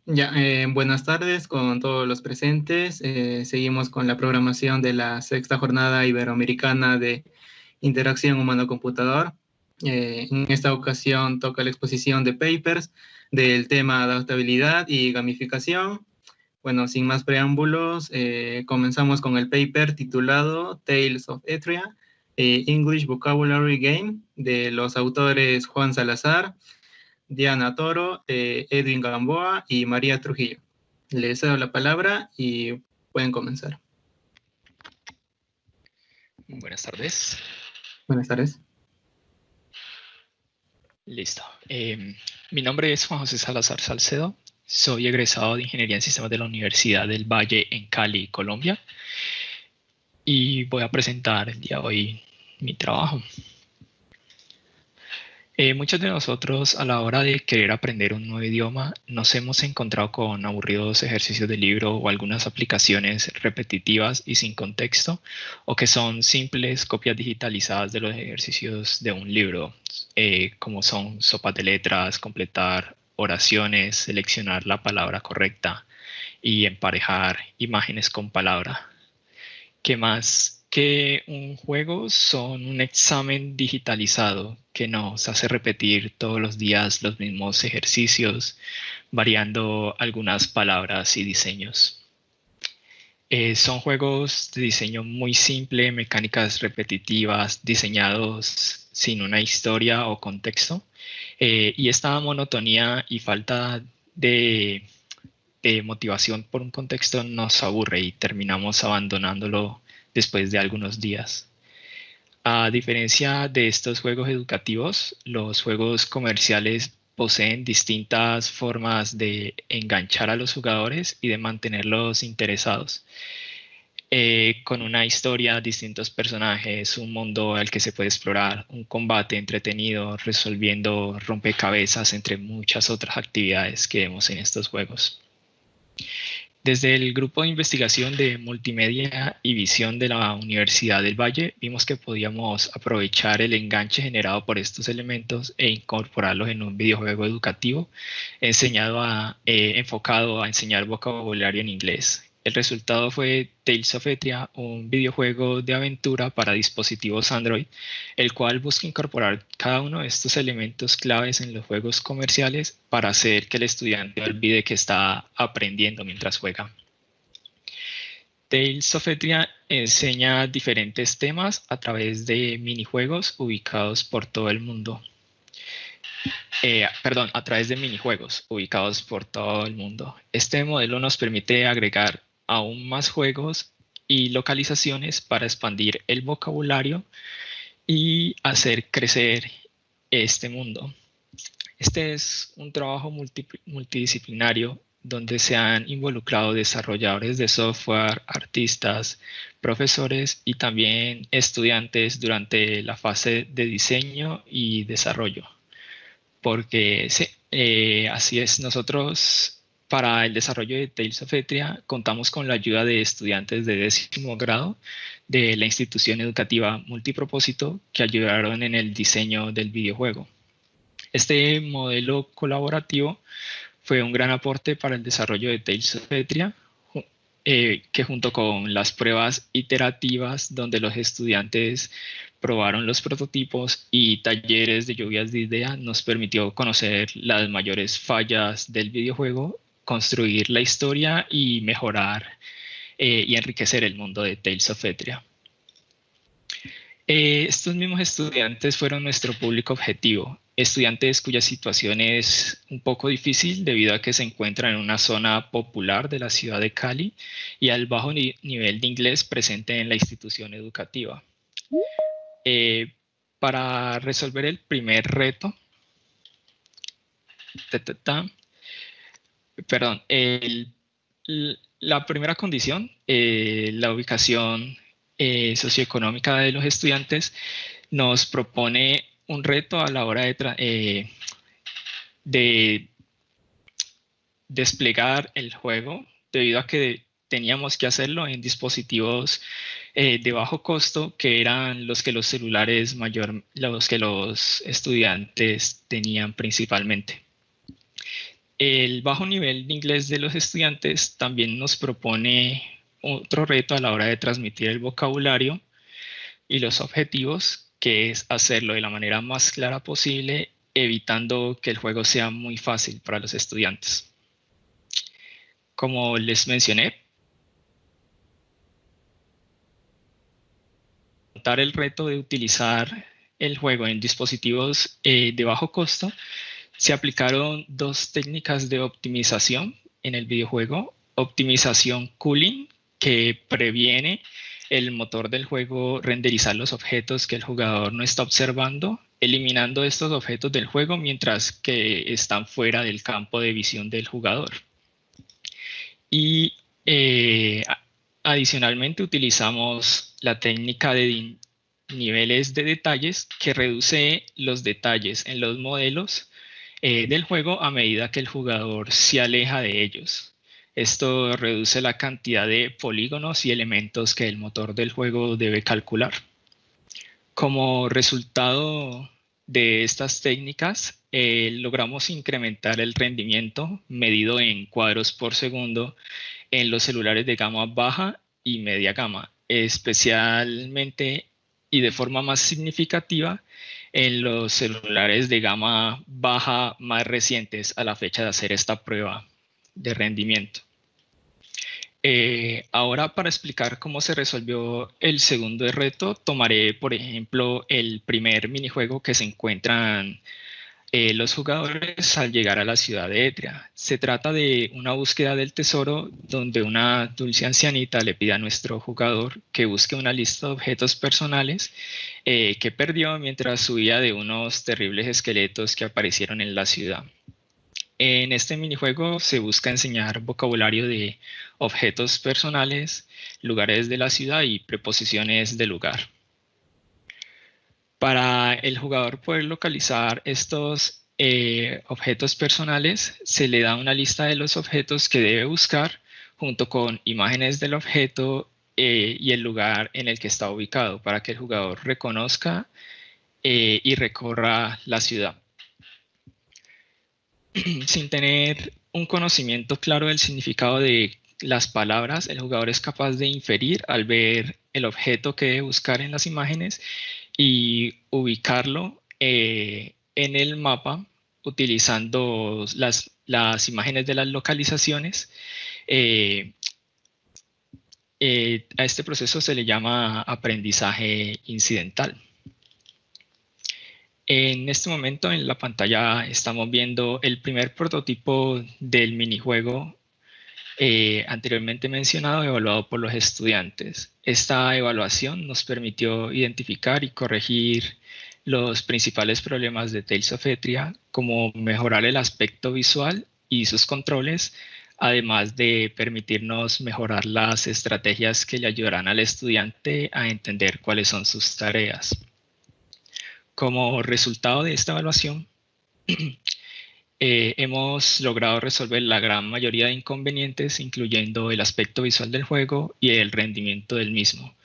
Ya, buenas tardes con todos los presentes. Seguimos con la programación de la sexta jornada iberoamericana de interacción humano-computador. En esta ocasión toca la exposición de papers del tema adaptabilidad y gamificación. Bueno, sin más preámbulos, comenzamos con el paper titulado Tales of Etria, English Vocabulary Game, de los autores Juan Salazar, Diana Toro, Edwin Gamboa y María Trujillo. Les cedo la palabra y pueden comenzar. Buenas tardes. Buenas tardes. Listo. Mi nombre es Juan José Salazar Salcedo. Soy egresado de Ingeniería en Sistemas de la Universidad del Valle en Cali, Colombia. Y voy a presentar el día de hoy mi trabajo. Muchos de nosotros a la hora de querer aprender un nuevo idioma nos hemos encontrado con aburridos ejercicios de libro o algunas aplicaciones repetitivas y sin contexto, o que son simples copias digitalizadas de los ejercicios de un libro, como son sopas de letras, completar oraciones, seleccionar la palabra correcta y emparejar imágenes con palabra. Que más que un juego son un examen digitalizado que nos hace repetir todos los días los mismos ejercicios, variando algunas palabras y diseños. Son juegos de diseño muy simple, mecánicas repetitivas, diseñados sin una historia o contexto. Y esta monotonía y falta de, de motivación por un contexto nos aburre y terminamos abandonándolo después de algunos días. A diferencia de estos juegos educativos, los juegos comerciales poseen distintas formas de enganchar a los jugadores y de mantenerlos interesados. Con una historia, distintos personajes, un mundo al que se puede explorar, un combate entretenido, resolviendo rompecabezas, entre muchas otras actividades que vemos en estos juegos. Desde el grupo de investigación de multimedia y visión de la Universidad del Valle, vimos que podíamos aprovechar el enganche generado por estos elementos e incorporarlos en un videojuego educativo enfocado a enseñar vocabulario en inglés. El resultado fue Tales of Etria, un videojuego de aventura para dispositivos Android, el cual busca incorporar cada uno de estos elementos claves en los juegos comerciales para hacer que el estudiante olvide que está aprendiendo mientras juega. Tales of Etria enseña diferentes temas a través de minijuegos ubicados por todo el mundo. A través de minijuegos ubicados por todo el mundo. Este modelo nos permite agregar aún más juegos y localizaciones para expandir el vocabulario y hacer crecer este mundo. Este es un trabajo multidisciplinario donde se han involucrado desarrolladores de software, artistas, profesores y también estudiantes durante la fase de diseño y desarrollo. Porque sí, así es, nosotros para el desarrollo de Tales of Etria contamos con la ayuda de estudiantes de 10º grado de la institución educativa multipropósito que ayudaron en el diseño del videojuego. Este modelo colaborativo fue un gran aporte para el desarrollo de Tales of Etria, que junto con las pruebas iterativas donde los estudiantes probaron los prototipos y talleres de lluvias de ideas nos permitió conocer las mayores fallas del videojuego, construir la historia y mejorar y enriquecer el mundo de Tales of Etria. Estos mismos estudiantes fueron nuestro público objetivo, estudiantes cuya situación es un poco difícil debido a que se encuentran en una zona popular de la ciudad de Cali y al bajo nivel de inglés presente en la institución educativa. Para resolver el primer reto, la primera condición, la ubicación socioeconómica de los estudiantes, nos propone un reto a la hora de desplegar el juego, debido a que teníamos que hacerlo en dispositivos de bajo costo, que eran los que los celulares los que los estudiantes tenían principalmente. El bajo nivel de inglés de los estudiantes también nos propone otro reto a la hora de transmitir el vocabulario y los objetivos, que es hacerlo de la manera más clara posible, evitando que el juego sea muy fácil para los estudiantes. Como les mencioné, el reto de utilizar el juego en dispositivos de bajo costo, se aplicaron dos técnicas de optimización en el videojuego. Optimización cooling, que previene el motor del juego renderizar los objetos que el jugador no está observando, eliminando estos objetos del juego mientras que están fuera del campo de visión del jugador. Y adicionalmente utilizamos la técnica de niveles de detalles, que reduce los detalles en los modelos del juego a medida que el jugador se aleja de ellos. Esto reduce la cantidad de polígonos y elementos que el motor del juego debe calcular. Como resultado de estas técnicas, logramos incrementar el rendimiento medido en cuadros por segundo en los celulares de gama baja y media gama, especialmente y de forma más significativa en los celulares de gama baja más recientes a la fecha de hacer esta prueba de rendimiento. Ahora, para explicar cómo se resolvió el segundo reto, tomaré por ejemplo el primer minijuego que se encuentran los jugadores al llegar a la ciudad de Etria. Se trata de una búsqueda del tesoro donde una dulce ancianita le pide a nuestro jugador que busque una lista de objetos personales que perdió mientras huía de unos terribles esqueletos que aparecieron en la ciudad. En este minijuego se busca enseñar vocabulario de objetos personales, lugares de la ciudad y preposiciones de lugar. Para el jugador poder localizar estos objetos personales, se le da una lista de los objetos que debe buscar junto con imágenes del objeto y el lugar en el que está ubicado para que el jugador reconozca y recorra la ciudad. Sin tener un conocimiento claro del significado de las palabras, el jugador es capaz de inferir al ver el objeto que debe buscar en las imágenes y ubicarlo en el mapa utilizando las imágenes de las localizaciones. A este proceso se le llama aprendizaje incidental. En este momento en la pantalla estamos viendo el primer prototipo del minijuego anteriormente mencionado, evaluado por los estudiantes. Esta evaluación nos permitió identificar y corregir los principales problemas de Tales of Etria, como mejorar el aspecto visual y sus controles, además de permitirnos mejorar las estrategias que le ayudarán al estudiante a entender cuáles son sus tareas. Como resultado de esta evaluación, hemos logrado resolver la gran mayoría de inconvenientes, incluyendo el aspecto visual del juego y el rendimiento del mismo.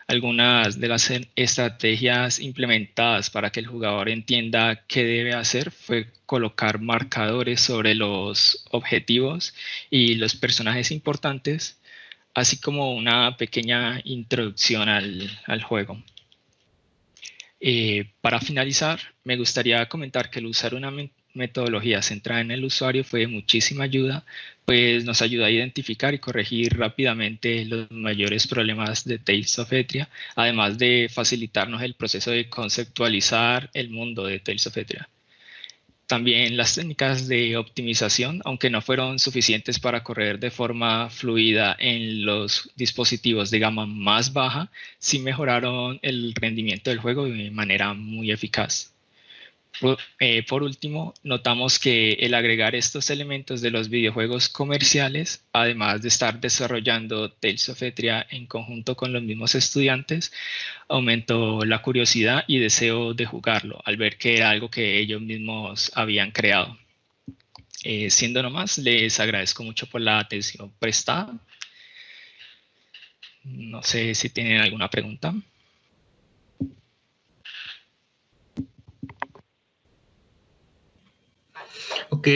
Algunas de las estrategias implementadas para que el jugador entienda qué debe hacer fue colocar marcadores sobre los objetivos y los personajes importantes, así como una pequeña introducción al juego. Para finalizar, me gustaría comentar que el usar una metodología centrada en el usuario fue de muchísima ayuda, pues nos ayuda a identificar y corregir rápidamente los mayores problemas de Tales of Etria, además de facilitarnos el proceso de conceptualizar el mundo de Tales of Etria. También las técnicas de optimización, aunque no fueron suficientes para correr de forma fluida en los dispositivos de gama más baja, sí mejoraron el rendimiento del juego de manera muy eficaz. Por último, notamos que el agregar estos elementos de los videojuegos comerciales, además de estar desarrollando Tales of Etria en conjunto con los mismos estudiantes, aumentó la curiosidad y deseo de jugarlo al ver que era algo que ellos mismos habían creado. Siendo nomás, les agradezco mucho por la atención prestada. No sé si tienen alguna pregunta. Ok,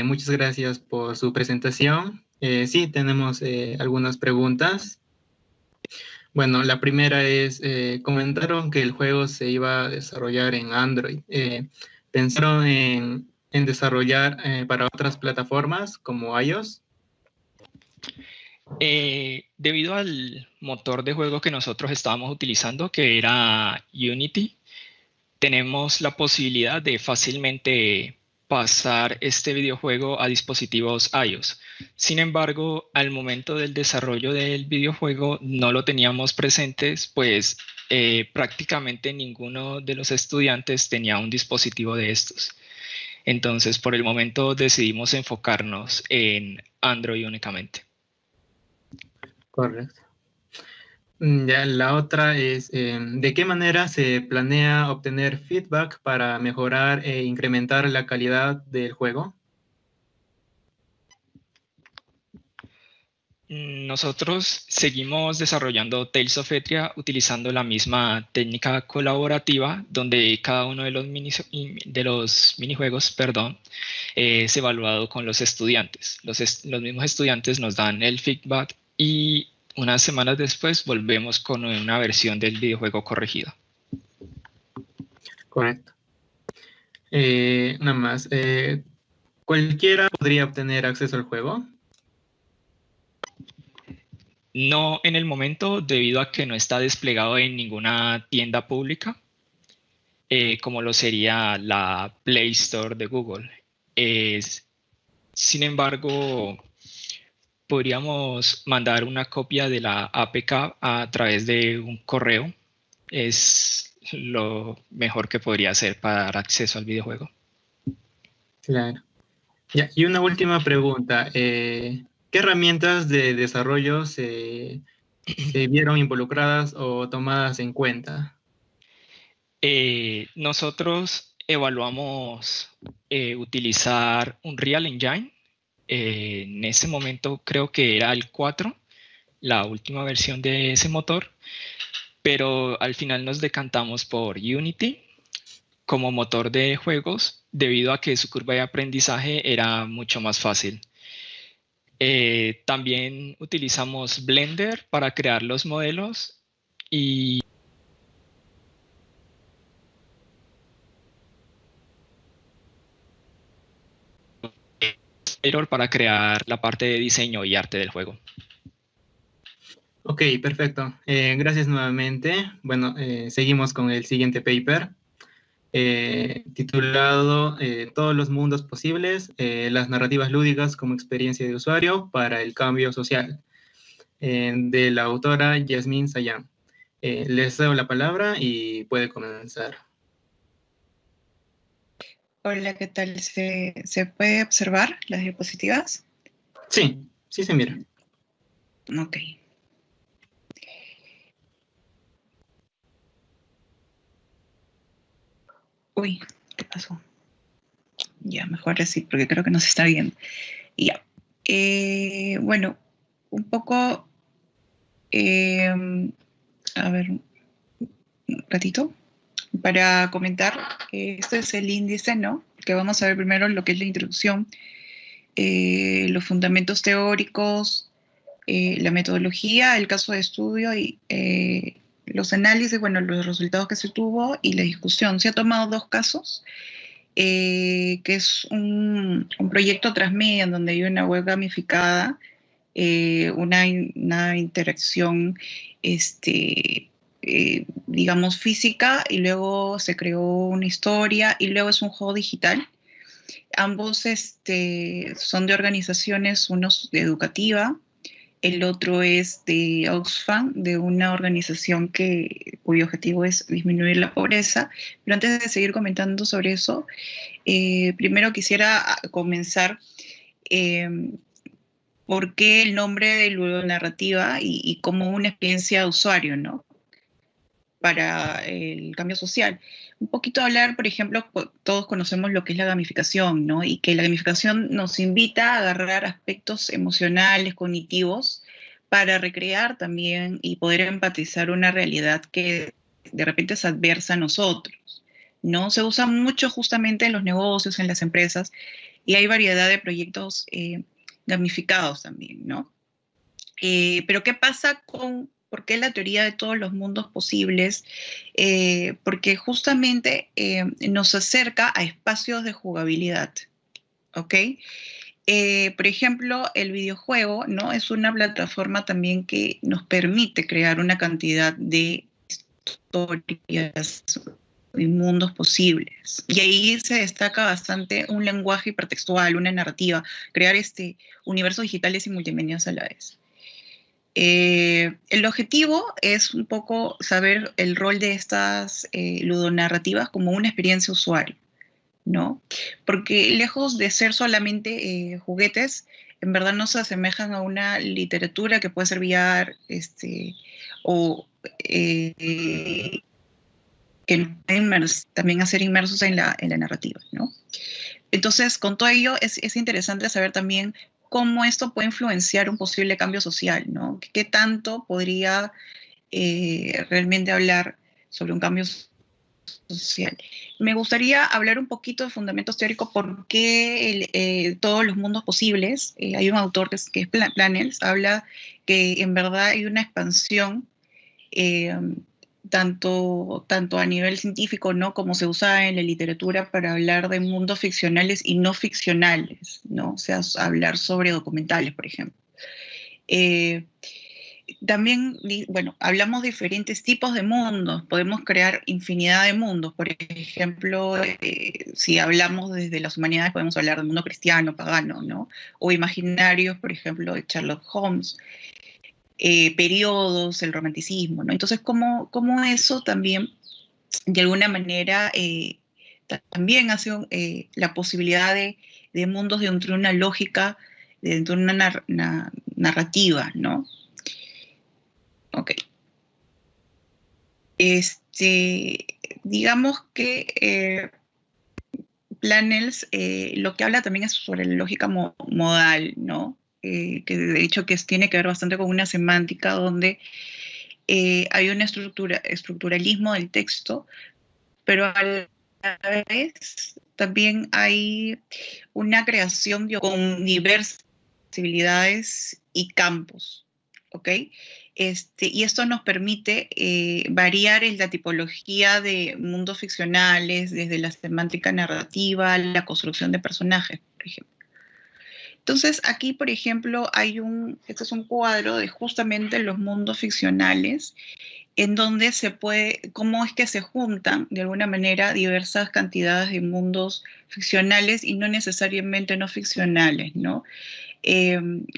muchas gracias por su presentación. Sí, tenemos algunas preguntas. Bueno, la primera es, comentaron que el juego se iba a desarrollar en Android. ¿Pensaron en desarrollar para otras plataformas como iOS? Debido al motor de juego que nosotros estábamos utilizando, que era Unity, tenemos la posibilidad de fácilmente pasar este videojuego a dispositivos iOS. Sin embargo, al momento del desarrollo del videojuego no lo teníamos presentes, pues prácticamente ninguno de los estudiantes tenía un dispositivo de estos. Entonces, por el momento decidimos enfocarnos en Android únicamente. Correcto. Ya, la otra es, ¿de qué manera se planea obtener feedback para mejorar e incrementar la calidad del juego? Nosotros seguimos desarrollando Tales of Etria utilizando la misma técnica colaborativa donde cada uno de los minijuegos, perdón, es evaluado con los estudiantes. Los mismos estudiantes nos dan el feedback y unas semanas después volvemos con una versión del videojuego corregida. Correcto. Nada más, ¿cualquiera podría obtener acceso al juego? No en el momento debido a que no está desplegado en ninguna tienda pública, como lo sería la Play Store de Google. Sin embargo, podríamos mandar una copia de la APK a través de un correo. Es lo mejor que podría hacer para dar acceso al videojuego. Claro. Ya, y una última pregunta. ¿Qué herramientas de desarrollo se vieron involucradas o tomadas en cuenta? Nosotros evaluamos utilizar un Unreal Engine. En ese momento creo que era el 4, la última versión de ese motor, pero al final nos decantamos por Unity como motor de juegos debido a que su curva de aprendizaje era mucho más fácil. También utilizamos Blender para crear los modelos y Error para crear la parte de diseño y arte del juego. Ok, perfecto. Gracias nuevamente. Bueno, seguimos con el siguiente paper, titulado Todos los mundos posibles, las narrativas lúdicas como experiencia de usuario para el cambio social, de la autora Yasmín Sayán. Les doy la palabra y puede comenzar. Hola, ¿qué tal? ¿Se puede observar las diapositivas? Sí, sí se mira. Ok. Uy, ¿qué pasó? Ya, mejor así, porque creo que no se está viendo. Ya. Bueno, un poco, a ver, un ratito, para comentar, este es el índice, ¿no? Que vamos a ver primero lo que es la introducción, los fundamentos teóricos, la metodología, el caso de estudio y los análisis, bueno, los resultados que se tuvo y la discusión. Se ha tomado 2 casos, que es un proyecto transmedia en donde hay una web gamificada, una interacción, digamos, física, y luego se creó una historia, y luego es un juego digital. Ambos son de organizaciones, uno es de educativa, el otro es de Oxfam, de una organización cuyo objetivo es disminuir la pobreza. Pero antes de seguir comentando sobre eso, primero quisiera comenzar eh, por qué el nombre de ludonarrativa y como una experiencia de usuario, ¿no? Para el cambio social. Un poquito hablar, por ejemplo, todos conocemos lo que es la gamificación, ¿no? Y que la gamificación nos invita a agarrar aspectos emocionales, cognitivos, para recrear también y poder empatizar una realidad que de repente es adversa a nosotros. ¿no? Se usa mucho justamente en los negocios, en las empresas, y hay variedad de proyectos gamificados también, ¿no? Pero ¿qué pasa por qué la teoría de todos los mundos posibles? Porque justamente nos acerca a espacios de jugabilidad, ¿ok? Por ejemplo, el videojuego, ¿no? Es una plataforma también que nos permite crear una cantidad de historias y mundos posibles. Y ahí se destaca bastante un lenguaje hipertextual, una narrativa, crear universos digitales y multimedios a la vez. El objetivo es un poco saber el rol de estas ludonarrativas como una experiencia usuario, ¿no? Porque lejos de ser solamente juguetes, en verdad no se asemejan a una literatura que puede ser VR, o que también a ser inmersos en la narrativa, ¿no? Entonces, con todo ello, es interesante saber también cómo esto puede influenciar un posible cambio social, ¿no? ¿Qué tanto podría realmente hablar sobre un cambio social? Me gustaría hablar un poquito de fundamentos teóricos, por qué todos los mundos posibles. Hay un autor que es Planels, habla que en verdad hay una expansión tanto a nivel científico, ¿no? Como se usa en la literatura para hablar de mundos ficcionales y no ficcionales, ¿no? O sea, hablar sobre documentales, por ejemplo. También, bueno, hablamos de diferentes tipos de mundos, podemos crear infinidad de mundos. Por ejemplo, si hablamos desde las humanidades, podemos hablar del mundo cristiano, pagano, ¿no? O imaginarios, por ejemplo, de Sherlock Holmes. Periodos, el romanticismo, ¿no? Entonces, ¿cómo eso también, de alguna manera, también hace la posibilidad de mundos dentro de una lógica, dentro de una narrativa, ¿no? Ok. Digamos que Planels lo que habla también es sobre la lógica modal, ¿no? Que de hecho tiene que ver bastante con una semántica donde hay un estructuralismo del texto, pero a la vez también hay una creación con diversas posibilidades y campos, ¿ok? Y esto nos permite variar en la tipología de mundos ficcionales, desde la semántica narrativa, la construcción de personajes, por ejemplo. Entonces, aquí, por ejemplo, este es un cuadro de justamente los mundos ficcionales, en donde cómo es que se juntan, de alguna manera, diversas cantidades de mundos ficcionales y no necesariamente no ficcionales, ¿no?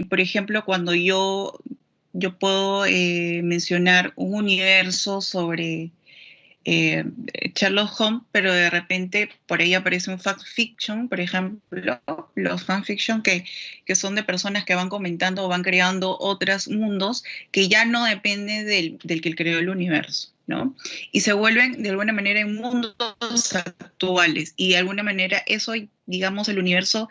Por ejemplo, cuando yo puedo mencionar un universo sobre Sherlock Holmes, pero de repente por ahí aparece un fact fiction, por ejemplo, los fanfiction que son de personas que van comentando o van creando otros mundos que ya no depende del que creó el universo, ¿no? Y se vuelven de alguna manera en mundos actuales y de alguna manera eso, digamos, el universo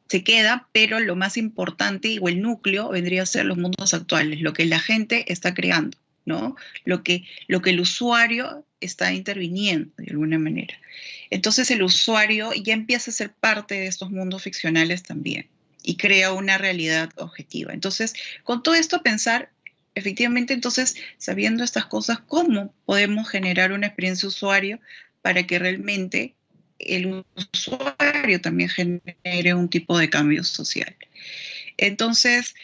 se queda, pero lo más importante o el núcleo vendría a ser los mundos actuales, lo que la gente está creando, ¿no? Lo que el usuario está interviniendo de alguna manera. Entonces el usuario ya empieza a ser parte de estos mundos ficcionales también y crea una realidad objetiva. Entonces, con todo esto pensar, efectivamente, entonces, sabiendo estas cosas, ¿cómo podemos generar una experiencia usuario para que realmente el usuario también genere un tipo de cambio social? Entonces,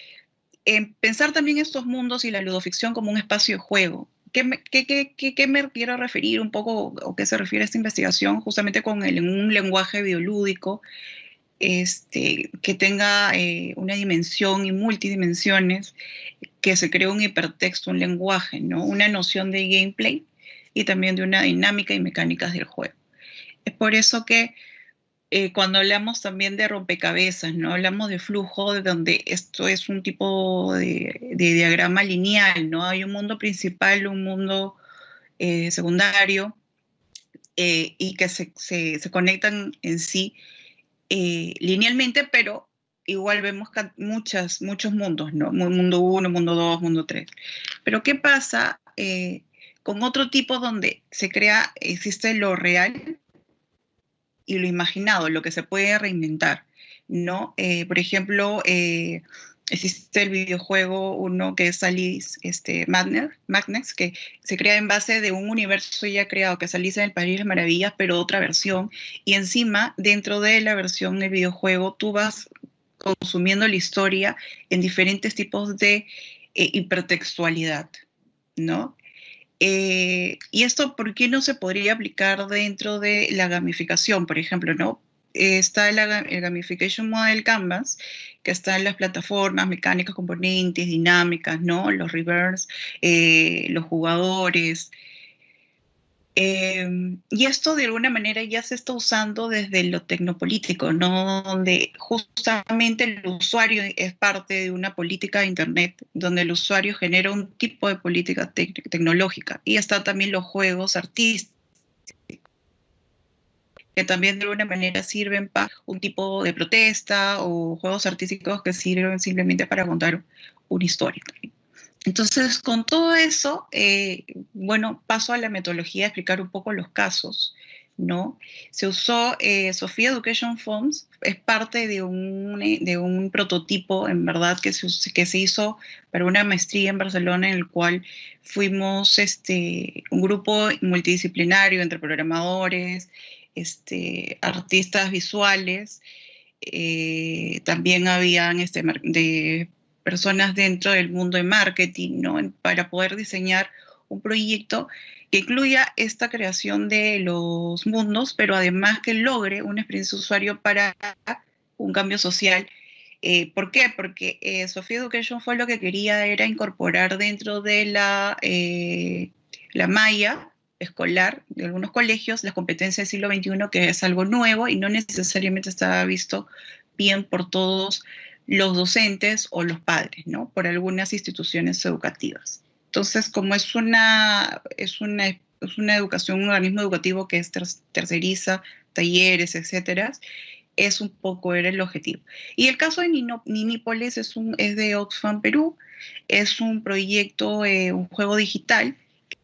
pensar también estos mundos y la ludoficción como un espacio de juego. ¿Qué me quiero referir un poco, o qué se refiere a esta investigación? Justamente con un lenguaje biolúdico que tenga una dimensión y multidimensiones, que se cree un hipertexto, un lenguaje, ¿no? Una noción de gameplay y también de una dinámica y mecánicas del juego. Es por eso que cuando hablamos también de rompecabezas, ¿no? Hablamos de flujo, de donde esto es un tipo de diagrama lineal, ¿no? Hay un mundo principal, un mundo secundario, y que se conectan en sí linealmente, pero igual vemos muchos mundos, ¿no? Mundo 1, mundo 2, mundo 3. Pero ¿qué pasa con otro tipo donde existe lo real y lo imaginado, lo que se puede reinventar, ¿no? Por ejemplo, existe el videojuego uno que es Alice Madness, que se crea en base de un universo ya creado, que es Alice en el País de las Maravillas, pero otra versión, y encima, dentro de la versión del videojuego, tú vas consumiendo la historia en diferentes tipos de hipertextualidad, ¿no? Y esto, ¿por qué no se podría aplicar dentro de la gamificación? Por ejemplo, ¿no? Está el Gamification Model Canvas, que está en las plataformas, mecánicas, componentes, dinámicas, ¿no? Los reverse, los jugadores. Y esto de alguna manera ya se está usando desde lo tecnopolítico, ¿no? Donde justamente el usuario es parte de una política de Internet, donde el usuario genera un tipo de política tecnológica. Y está también los juegos artísticos, que también de alguna manera sirven para un tipo de protesta, o juegos artísticos que sirven simplemente para contar una historia también. Entonces, con todo eso, bueno, paso a la metodología a explicar un poco los casos, ¿no? Se usó Sophia Education Funds, es parte de un prototipo, en verdad, que se hizo para una maestría en Barcelona, en el cual fuimos un grupo multidisciplinario entre programadores, artistas visuales, también habían de personas dentro del mundo de marketing, ¿no? Para poder diseñar un proyecto que incluya esta creación de los mundos, pero además que logre una experiencia de usuario para un cambio social. ¿Por qué? Porque Sophia Education fue lo que quería era incorporar dentro de la malla escolar de algunos colegios las competencias del siglo XXI, que es algo nuevo y no necesariamente estaba visto bien por todos los docentes o los padres, ¿no? Por algunas instituciones educativas. Entonces, como es una educación, un organismo educativo que terceriza talleres, etcétera, es un poco era el objetivo. Y el caso de Ninípolis es de Oxfam Perú, es un proyecto, un juego digital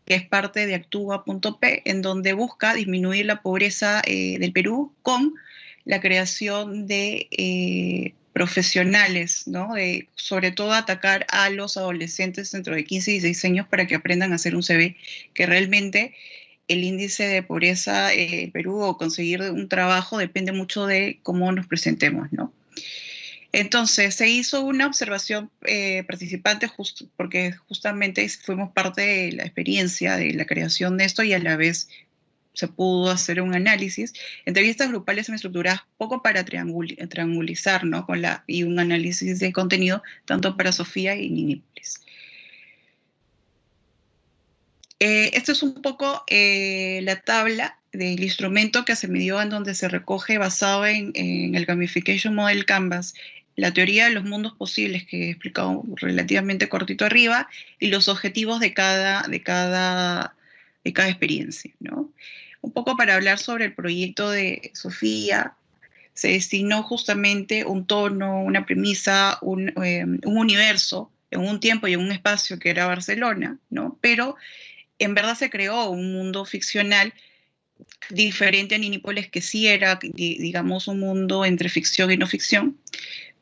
que es parte de Actúa.p, en donde busca disminuir la pobreza del Perú con la creación de profesionales, ¿no? Sobre todo atacar a los adolescentes dentro de 15 y 16 años para que aprendan a hacer un CV, que realmente el índice de pobreza en Perú o conseguir un trabajo depende mucho de cómo nos presentemos, ¿no? Entonces, se hizo una observación participante porque justamente fuimos parte de la experiencia de la creación de esto y a la vez se pudo hacer un análisis. Entrevistas grupales estructuradas poco para triangulizar, ¿no? Y un análisis de contenido tanto para Sofía y Ninípolis. Esto es un poco la tabla del instrumento que se midió, en donde se recoge, basado en el Gamification Model Canvas, la teoría de los mundos posibles, que he explicado relativamente cortito arriba, y los objetivos de cada experiencia, ¿no? Un poco para hablar sobre el proyecto de Sofía, se destinó justamente un tono, una premisa, un universo, en un tiempo y en un espacio que era Barcelona, ¿no? Pero en verdad se creó un mundo ficcional diferente a Ninípolis, que sí era, digamos, un mundo entre ficción y no ficción,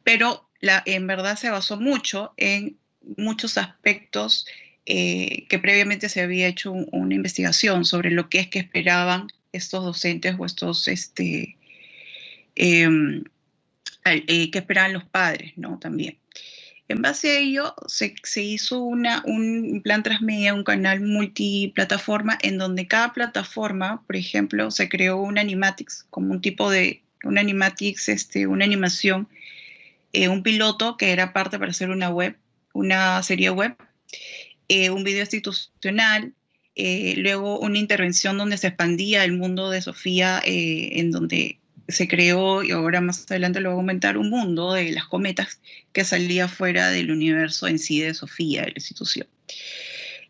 pero en verdad se basó mucho en muchos aspectos que previamente se había hecho una investigación sobre lo que es que esperaban estos docentes o estos que esperaban los padres, ¿no? También. En base a ello, se hizo un plan transmedia, un canal multiplataforma, en donde cada plataforma, por ejemplo, se creó un animatics, como un tipo de, un animatics, una animación, un piloto que era parte para hacer una serie web, un video institucional, luego una intervención donde se expandía el mundo de Sofía, en donde se creó, y ahora más adelante lo voy a comentar, un mundo de las cometas que salía fuera del universo en sí de Sofía, de la institución.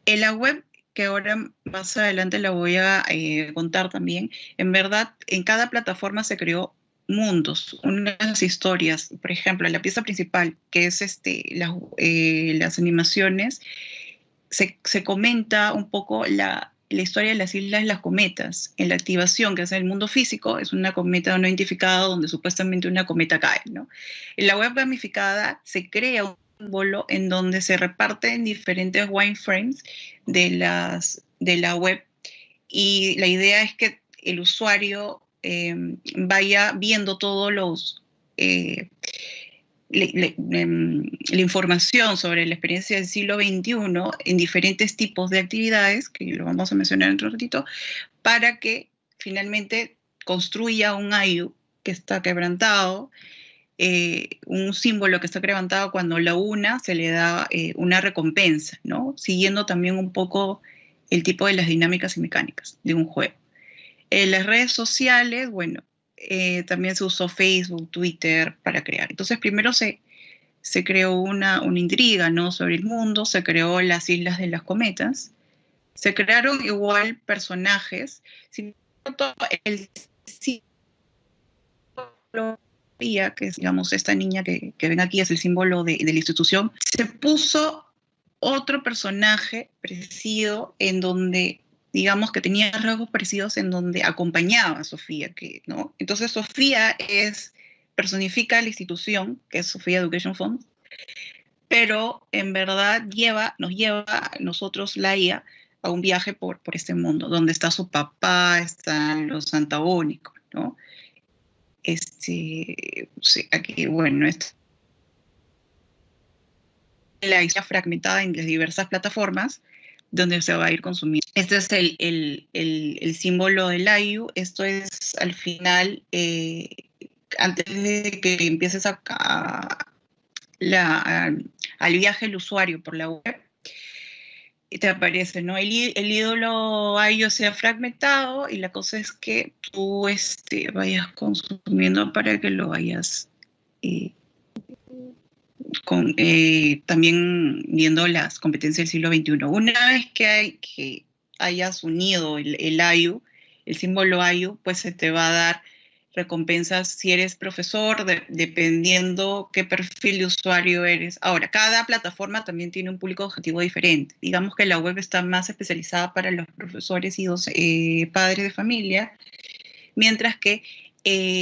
En la web, que ahora más adelante la voy a contar también, en verdad, en cada plataforma se creó mundos, unas historias. Por ejemplo, en la pieza principal, que es las animaciones, se comenta un poco la historia de las Islas de las Cometas. En la activación que hace el mundo físico es una cometa no identificada donde supuestamente una cometa cae, ¿no? En la web gamificada se crea un símbolo en donde se reparten diferentes wireframes de la web, y la idea es que el usuario vaya viendo todos los... la información sobre la experiencia del siglo XXI en diferentes tipos de actividades, que lo vamos a mencionar en un ratito, para que finalmente construya un ayu que está quebrantado, un símbolo que está quebrantado. Cuando la una se le da una recompensa, ¿no? Siguiendo también un poco el tipo de las dinámicas y mecánicas de un juego. En las redes sociales, bueno, también se usó Facebook, Twitter para crear. Entonces, primero se creó una intriga, ¿no?, sobre el mundo, se creó las Islas de las Cometas, se crearon igual personajes, sin embargo, el símbolo, que es, digamos, esta niña que ven aquí, es el símbolo de la institución, se puso otro personaje parecido en donde, digamos, que tenía rasgos parecidos en donde acompañaba a Sofía, ¿no? Entonces Sofía personifica la institución, que es Sofía Education Fund, pero en verdad nos lleva a nosotros, la IA, a un viaje por este mundo, donde está su papá, están los antagónicos, ¿no? Sí, aquí, bueno, la isla fragmentada en las diversas plataformas donde se va a ir consumiendo. Este es el símbolo del ayu. Esto es al final, antes de que empieces al viaje del usuario por la web, y te aparece, ¿no? El ídolo ayu se ha fragmentado, y la cosa es que tú vayas consumiendo para que lo vayas también viendo las competencias del siglo XXI. Una vez que hayas unido el ayu, el símbolo ayu, pues se te va a dar recompensas si eres profesor, dependiendo qué perfil de usuario eres. Ahora, cada plataforma también tiene un público objetivo diferente. Digamos que la web está más especializada para los profesores y padres de familia, mientras que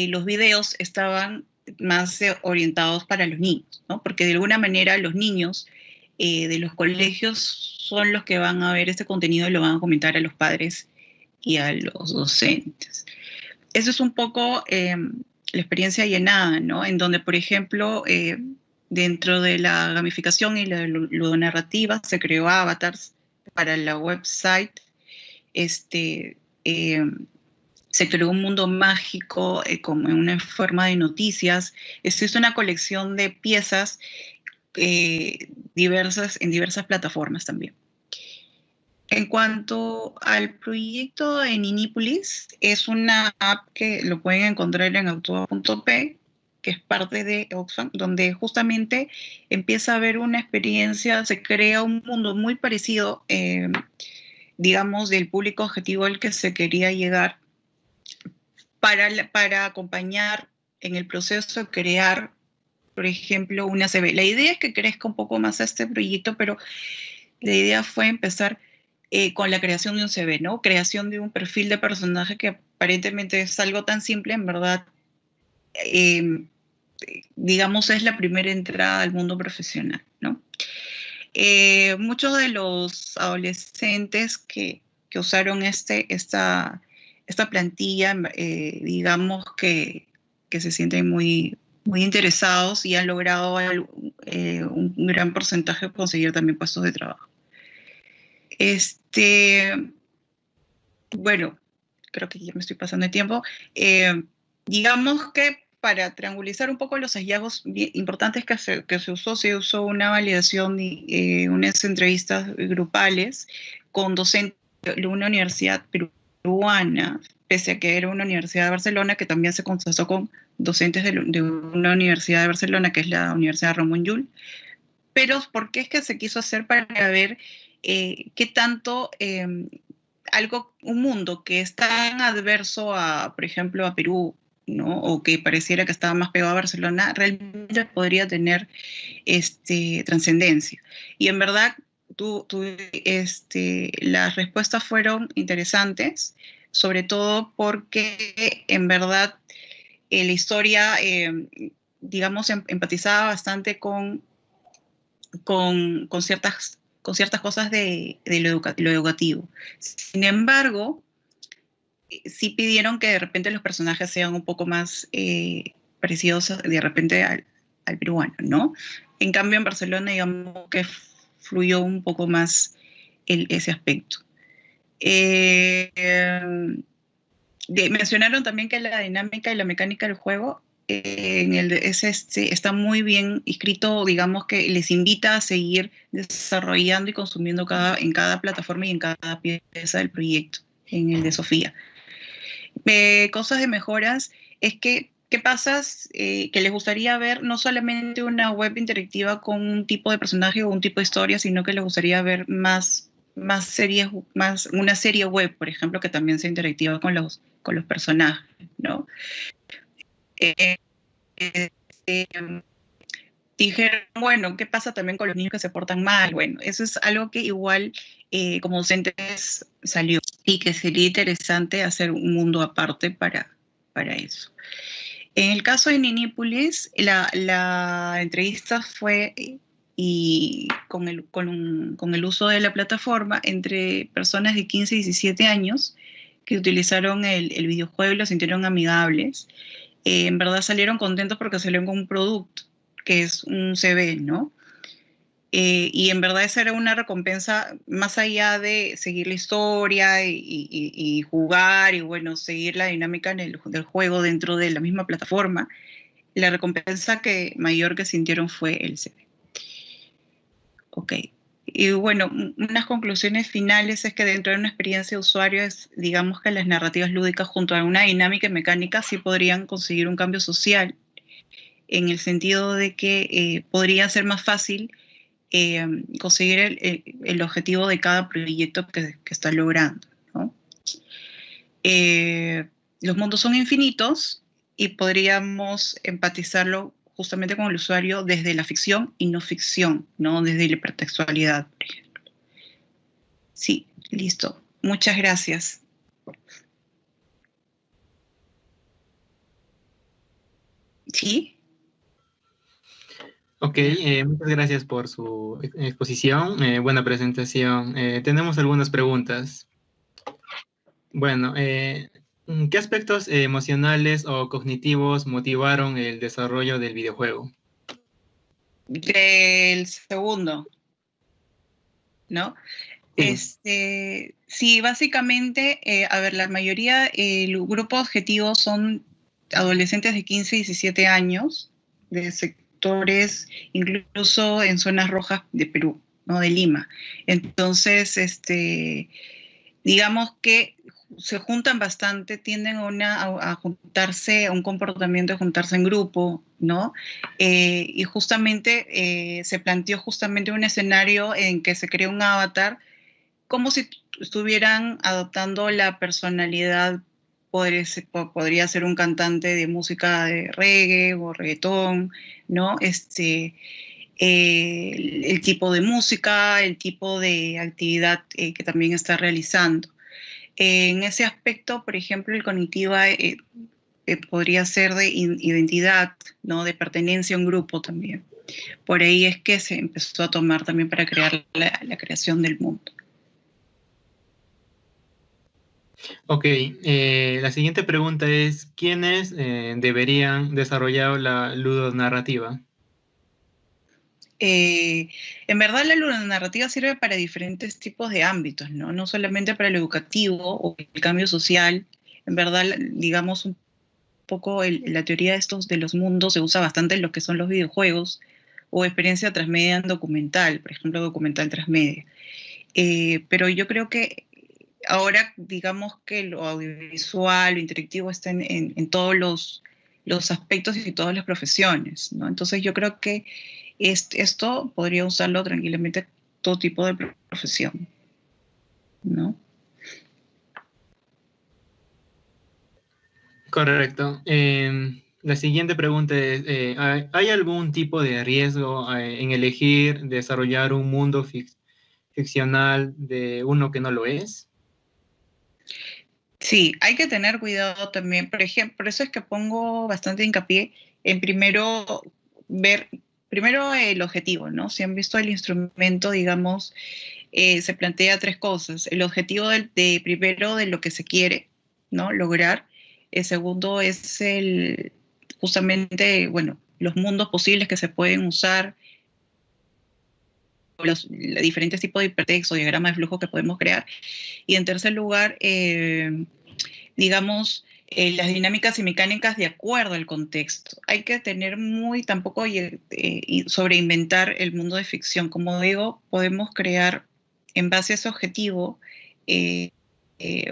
los videos estaban más orientados para los niños, ¿no? Porque de alguna manera los niños de los colegios son los que van a ver este contenido y lo van a comentar a los padres y a los docentes. Eso es un poco la experiencia llenada, ¿no? En donde, por ejemplo, dentro de la gamificación y la ludonarrativa se creó avatars para la website. Se creó un mundo mágico como en una forma de noticias. Esto es una colección de piezas en diversas plataformas también. En cuanto al proyecto en Inipolis, es una app que lo pueden encontrar en Autua.p, que es parte de Oxfam, donde justamente empieza a haber una experiencia, se crea un mundo muy parecido, digamos, del público objetivo al que se quería llegar, para acompañar en el proceso de crear, por ejemplo, una CB. La idea es que crezca un poco más este proyecto, pero la idea fue empezar con la creación de un CV, ¿no? Creación de un perfil de personaje, que aparentemente es algo tan simple, en verdad, digamos, es la primera entrada al mundo profesional, ¿no? Muchos de los adolescentes que usaron esta plantilla, digamos que se sienten muy, muy interesados y han logrado un gran porcentaje de conseguir también puestos de trabajo. Bueno, creo que ya me estoy pasando de tiempo. Digamos que para triangulizar un poco los hallazgos importantes que se usó una validación y unas entrevistas grupales con docentes de una universidad peruana, pese a que era una universidad de Barcelona, que también se contrastó con docentes de una universidad de Barcelona, que es la Universidad Ramon Llull. Pero ¿por qué es que se quiso hacer? Para ver qué tanto un mundo que es tan adverso por ejemplo, a Perú, ¿no? O que pareciera que estaba más pegado a Barcelona, realmente podría tener trascendencia. Y en verdad, las respuestas fueron interesantes, sobre todo porque en verdad la historia, digamos, empatizaba bastante con ciertas cosas de lo educativo. Sin embargo, sí pidieron que de repente los personajes sean un poco más parecidos de repente al peruano, ¿no? En cambio, en Barcelona, digamos que fluyó un poco más ese aspecto. Mencionaron también que la dinámica y la mecánica del juego está muy bien escrito, digamos que les invita a seguir desarrollando y consumiendo en cada plataforma y en cada pieza del proyecto, en el de Sofía. Cosas de mejoras es que, ¿qué pasa? Que les gustaría ver no solamente una web interactiva con un tipo de personaje o un tipo de historia, sino que les gustaría ver más series, una serie web, por ejemplo, que también sea interactiva con los personajes, ¿no? Dijeron, bueno, ¿qué pasa también con los niños que se portan mal? Bueno, eso es algo que igual como docentes salió y que sería interesante hacer un mundo aparte para eso. En el caso de Ninípolis, la entrevista fue y con el uso de la plataforma entre personas de 15 y 17 años que utilizaron el videojuego y lo sintieron amigables. En verdad salieron contentos porque salieron con un producto que es un CV, ¿no? Y en verdad esa era una recompensa más allá de seguir la historia y jugar y bueno, seguir la dinámica del juego dentro de la misma plataforma. La recompensa mayor que sintieron fue el CV. Ok. Y bueno, unas conclusiones finales es que dentro de una experiencia de usuario digamos que las narrativas lúdicas junto a una dinámica y mecánica sí podrían conseguir un cambio social en el sentido de que podría ser más fácil conseguir el objetivo de cada proyecto que está logrando, ¿no? Los mundos son infinitos y podríamos empatizarlo justamente con el usuario desde la ficción y no ficción, ¿no? Desde la hipertextualidad, por ejemplo. Sí, listo. Muchas gracias. ¿Sí? Ok, muchas gracias por su exposición, buena presentación. Tenemos algunas preguntas. Bueno, ¿qué aspectos emocionales o cognitivos motivaron el desarrollo del videojuego? Del segundo, ¿no? Sí. Sí, básicamente, a ver, la mayoría, el grupo objetivo son adolescentes de 15 y 17 años, de sectores, incluso en zonas rojas de Perú, ¿no? De Lima. Entonces, digamos que se juntan bastante, tienden a juntarse, a un comportamiento de juntarse en grupo, ¿no? Y justamente se planteó justamente un escenario en que se creó un avatar como si estuvieran adoptando la personalidad, podría ser un cantante de música de reggae o reggaetón, ¿no? El tipo de música, el tipo de actividad que también está realizando. En ese aspecto, por ejemplo, el cognitiva podría ser de identidad, ¿no? De pertenencia a un grupo también. Por ahí es que se empezó a tomar también para crear la creación del mundo. Ok, la siguiente pregunta es, ¿quiénes deberían desarrollar la ludonarrativa? En verdad la ludonarrativa sirve para diferentes tipos de ámbitos, ¿no? No solamente para lo educativo o el cambio social. En verdad, digamos, un poco la teoría de los mundos se usa bastante en lo que son los videojuegos o experiencia transmedia en documental, por ejemplo, documental transmedia. Pero yo creo que ahora, digamos que lo audiovisual, lo interactivo está en todos los aspectos y todas las profesiones, ¿no? Entonces yo creo que esto podría usarlo tranquilamente todo tipo de profesión, ¿no? Correcto. La siguiente pregunta es, ¿hay algún tipo de riesgo en elegir desarrollar un mundo ficcional de uno que no lo es? Sí, hay que tener cuidado también. Por ejemplo, por eso es que pongo bastante hincapié en primero ver, primero el objetivo, ¿no? Si han visto el instrumento, digamos, se plantea tres cosas. El objetivo de primero de lo que se quiere, ¿no? Lograr. El segundo es justamente, bueno, los mundos posibles que se pueden usar, los diferentes tipos de hipertexto, diagrama de flujo que podemos crear. Y en tercer lugar, digamos, las dinámicas y mecánicas de acuerdo al contexto. Hay que tener tampoco sobreinventar el mundo de ficción. Como digo, podemos crear en base a ese objetivo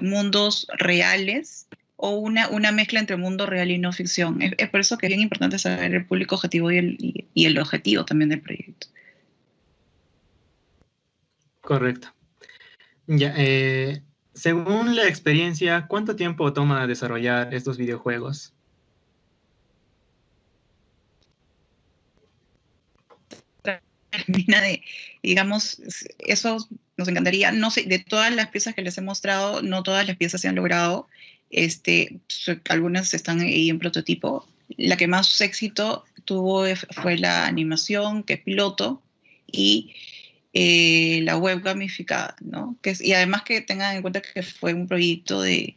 mundos reales o una mezcla entre mundo real y no ficción. Es por eso que es bien importante saber el público objetivo y el objetivo también del proyecto. Correcto. Ya, según la experiencia, ¿cuánto tiempo toma desarrollar estos videojuegos? Termina digamos, eso nos encantaría. No sé, de todas las piezas que les he mostrado, no todas las piezas se han logrado. Algunas están ahí en prototipo. La que más éxito tuvo fue la animación, que es piloto, y la web gamificada, ¿no? Y además que tengan en cuenta que fue un proyecto de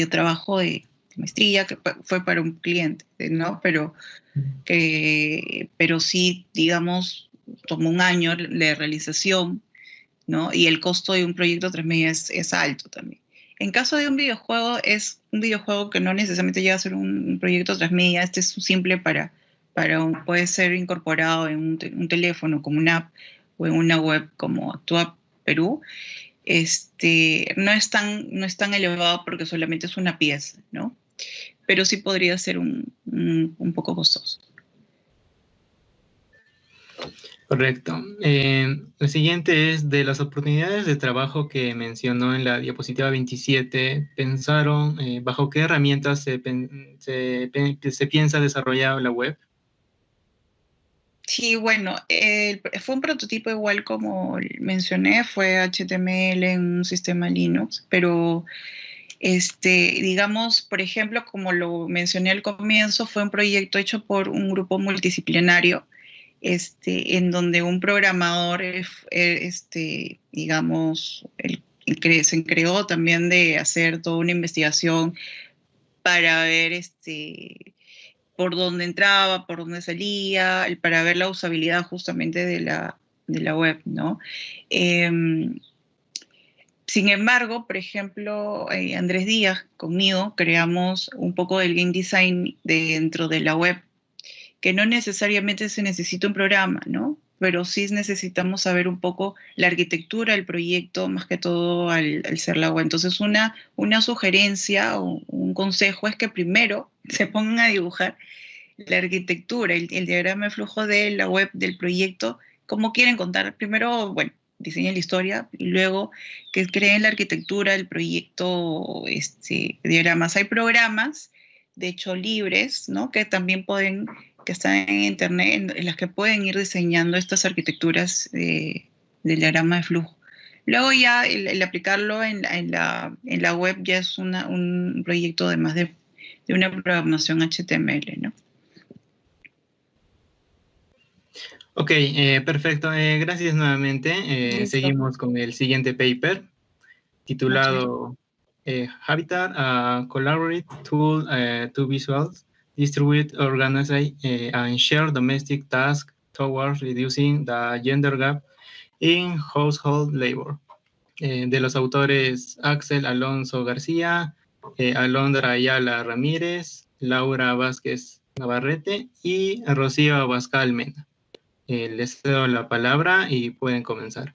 trabajo de maestría, que fue para un cliente, ¿no? Pero sí, digamos, tomó un año de realización, ¿no? Y el costo de un proyecto transmedia es alto también. En caso de un videojuego, es un videojuego que no necesariamente llega a ser un proyecto transmedia. Este es simple puede ser incorporado en un teléfono como una app o en una web como Actúa Perú. No es tan elevado porque solamente es una pieza, ¿no? Pero sí podría ser un poco costoso. Correcto. El siguiente es de las oportunidades de trabajo que mencionó en la diapositiva 27. ¿Pensaron bajo qué herramientas se piensa desarrollar la web? Sí, bueno, fue un prototipo igual como mencioné, fue HTML en un sistema Linux, pero digamos, por ejemplo, como lo mencioné al comienzo, fue un proyecto hecho por un grupo multidisciplinario, en donde un programador, digamos, se encargó también de hacer toda una investigación para ver por dónde entraba, por dónde salía, para ver la usabilidad justamente de la web, ¿no? Sin embargo, por ejemplo, Andrés Díaz, conmigo, creamos un poco del game design dentro de la web, que no necesariamente se necesita un programa, ¿no? Pero sí necesitamos saber un poco la arquitectura del proyecto, más que todo al ser la web. Entonces, una sugerencia o un consejo es que primero se pongan a dibujar la arquitectura, el diagrama de flujo de la web del proyecto, cómo quieren contar. Primero, bueno, diseñen la historia y luego que creen la arquitectura del proyecto, diagramas. Hay programas, de hecho, libres, ¿no? Que también que están en internet, en las que pueden ir diseñando estas arquitecturas del diagrama de flujo. Luego ya el aplicarlo en la web ya es un proyecto además de una programación HTML, ¿no? Ok, perfecto. Gracias nuevamente. Seguimos con el siguiente paper titulado Habitat, a Collaborative Tool to Visual, Distribute, Organize, and Share Domestic Tasks Towards Reducing the Gender Gap in Household Labor. De los autores Axel Alonso García, Alondra Ayala Ramírez, Laura Vázquez Navarrete y Rocío Abascal Mena. Les cedo la palabra y pueden comenzar.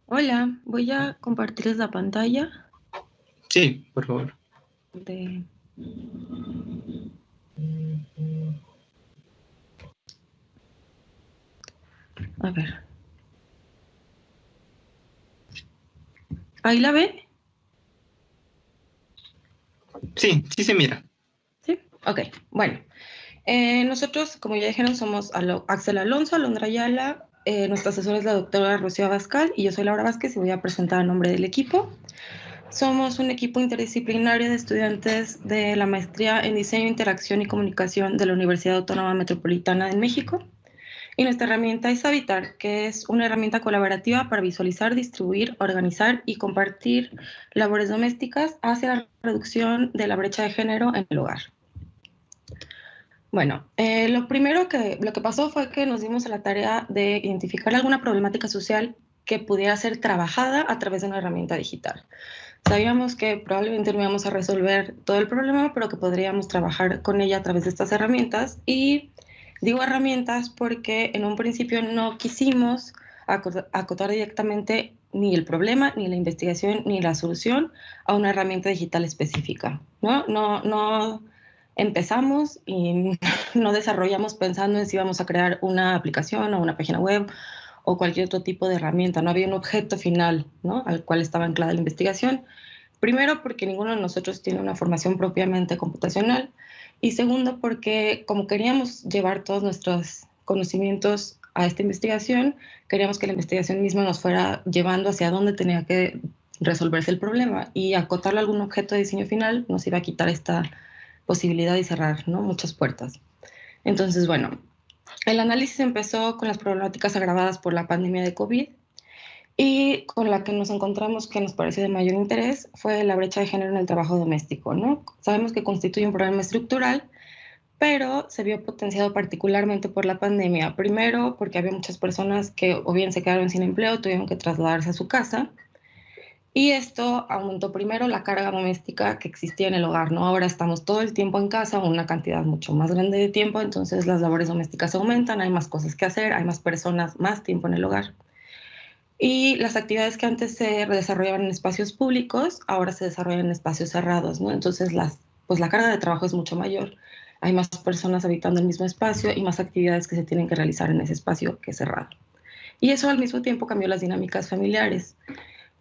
Hola, voy a compartirles la pantalla. Sí, por favor. A ver. ¿Ahí la ven? Sí, sí se mira. Sí, ok. Bueno, nosotros, como ya dijeron, somos Axel Alonso, Alondra Ayala, Nuestra asesora es la doctora Rocío Abascal y yo soy Laura Vázquez y voy a presentar a nombre del equipo. Somos un equipo interdisciplinario de estudiantes de la maestría en Diseño, Interacción y Comunicación de la Universidad Autónoma Metropolitana de México. Y nuestra herramienta es Habitar, que es una herramienta colaborativa para visualizar, distribuir, organizar y compartir labores domésticas hacia la reducción de la brecha de género en el hogar. Bueno, lo que pasó fue que nos dimos a la tarea de identificar alguna problemática social que pudiera ser trabajada a través de una herramienta digital. Sabíamos que probablemente no íbamos a resolver todo el problema, pero que podríamos trabajar con ella a través de estas herramientas. Y digo herramientas porque en un principio no quisimos acotar directamente ni el problema, ni la investigación, ni la solución a una herramienta digital específica, ¿no? No empezamos y no desarrollamos pensando en si íbamos a crear una aplicación o una página web o cualquier otro tipo de herramienta. No había un objeto final, ¿no?, al cual estaba anclada la investigación. Primero, porque ninguno de nosotros tiene una formación propiamente computacional. Y segundo, porque como queríamos llevar todos nuestros conocimientos a esta investigación, queríamos que la investigación misma nos fuera llevando hacia dónde tenía que resolverse el problema. Y acotarlo a algún objeto de diseño final nos iba a quitar esta posibilidad y cerrar, ¿no?, muchas puertas. Entonces, bueno, el análisis empezó con las problemáticas agravadas por la pandemia de COVID y con la que nos encontramos que nos pareció de mayor interés fue la brecha de género en el trabajo doméstico, ¿no? Sabemos que constituye un problema estructural, pero se vio potenciado particularmente por la pandemia. Primero, porque había muchas personas que o bien se quedaron sin empleo, tuvieron que trasladarse a su casa, y esto aumentó primero la carga doméstica que existía en el hogar, ¿no? Ahora estamos todo el tiempo en casa, una cantidad mucho más grande de tiempo, entonces las labores domésticas aumentan, hay más cosas que hacer, hay más personas, más tiempo en el hogar. Y las actividades que antes se desarrollaban en espacios públicos, ahora se desarrollan en espacios cerrados, ¿no? Entonces pues la carga de trabajo es mucho mayor. Hay más personas habitando el mismo espacio y más actividades que se tienen que realizar en ese espacio que es cerrado. Y eso al mismo tiempo cambió las dinámicas familiares,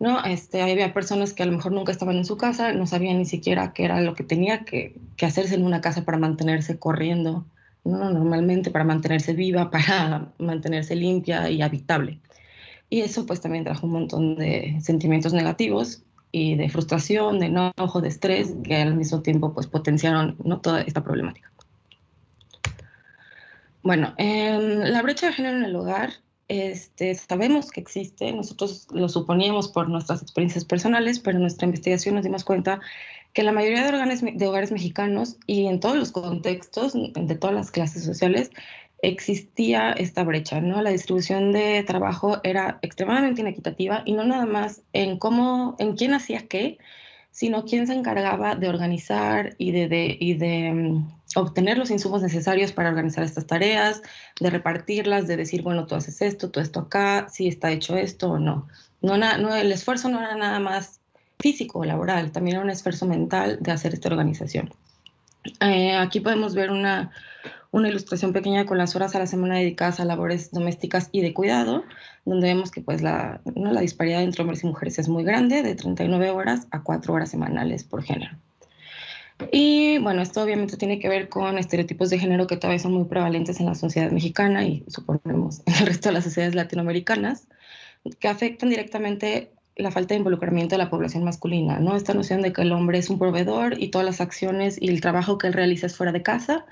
¿no? Había personas que a lo mejor nunca estaban en su casa, no sabían ni siquiera qué era lo que tenía que hacerse en una casa para mantenerse corriendo, ¿no? Normalmente para mantenerse viva, para mantenerse limpia y habitable. Y eso pues también trajo un montón de sentimientos negativos y de frustración, de enojo, de estrés, que al mismo tiempo pues potenciaron, ¿no?, toda esta problemática. Bueno, la brecha de género en el hogar, sabemos que existe, nosotros lo suponíamos por nuestras experiencias personales, pero en nuestra investigación nos dimos cuenta que la mayoría de hogares mexicanos y en todos los contextos, de todas las clases sociales, existía esta brecha, ¿no? La distribución de trabajo era extremadamente inequitativa y no nada más en quién hacía qué, sino quién se encargaba de organizar y de obtener los insumos necesarios para organizar estas tareas, de repartirlas, de decir, bueno, tú haces esto, tú esto acá, si está hecho esto o no. El esfuerzo no era nada más físico o laboral, también era un esfuerzo mental de hacer esta organización. Aquí podemos ver una ilustración pequeña con las horas a la semana dedicadas a labores domésticas y de cuidado, donde vemos que pues la disparidad entre hombres y mujeres es muy grande, de 39 horas a 4 horas semanales por género. Y bueno, esto obviamente tiene que ver con estereotipos de género que todavía son muy prevalentes en la sociedad mexicana y suponemos en el resto de las sociedades latinoamericanas, que afectan directamente la falta de involucramiento de la población masculina, ¿no? Esta noción de que el hombre es un proveedor y todas las acciones y el trabajo que él realiza es fuera de casa,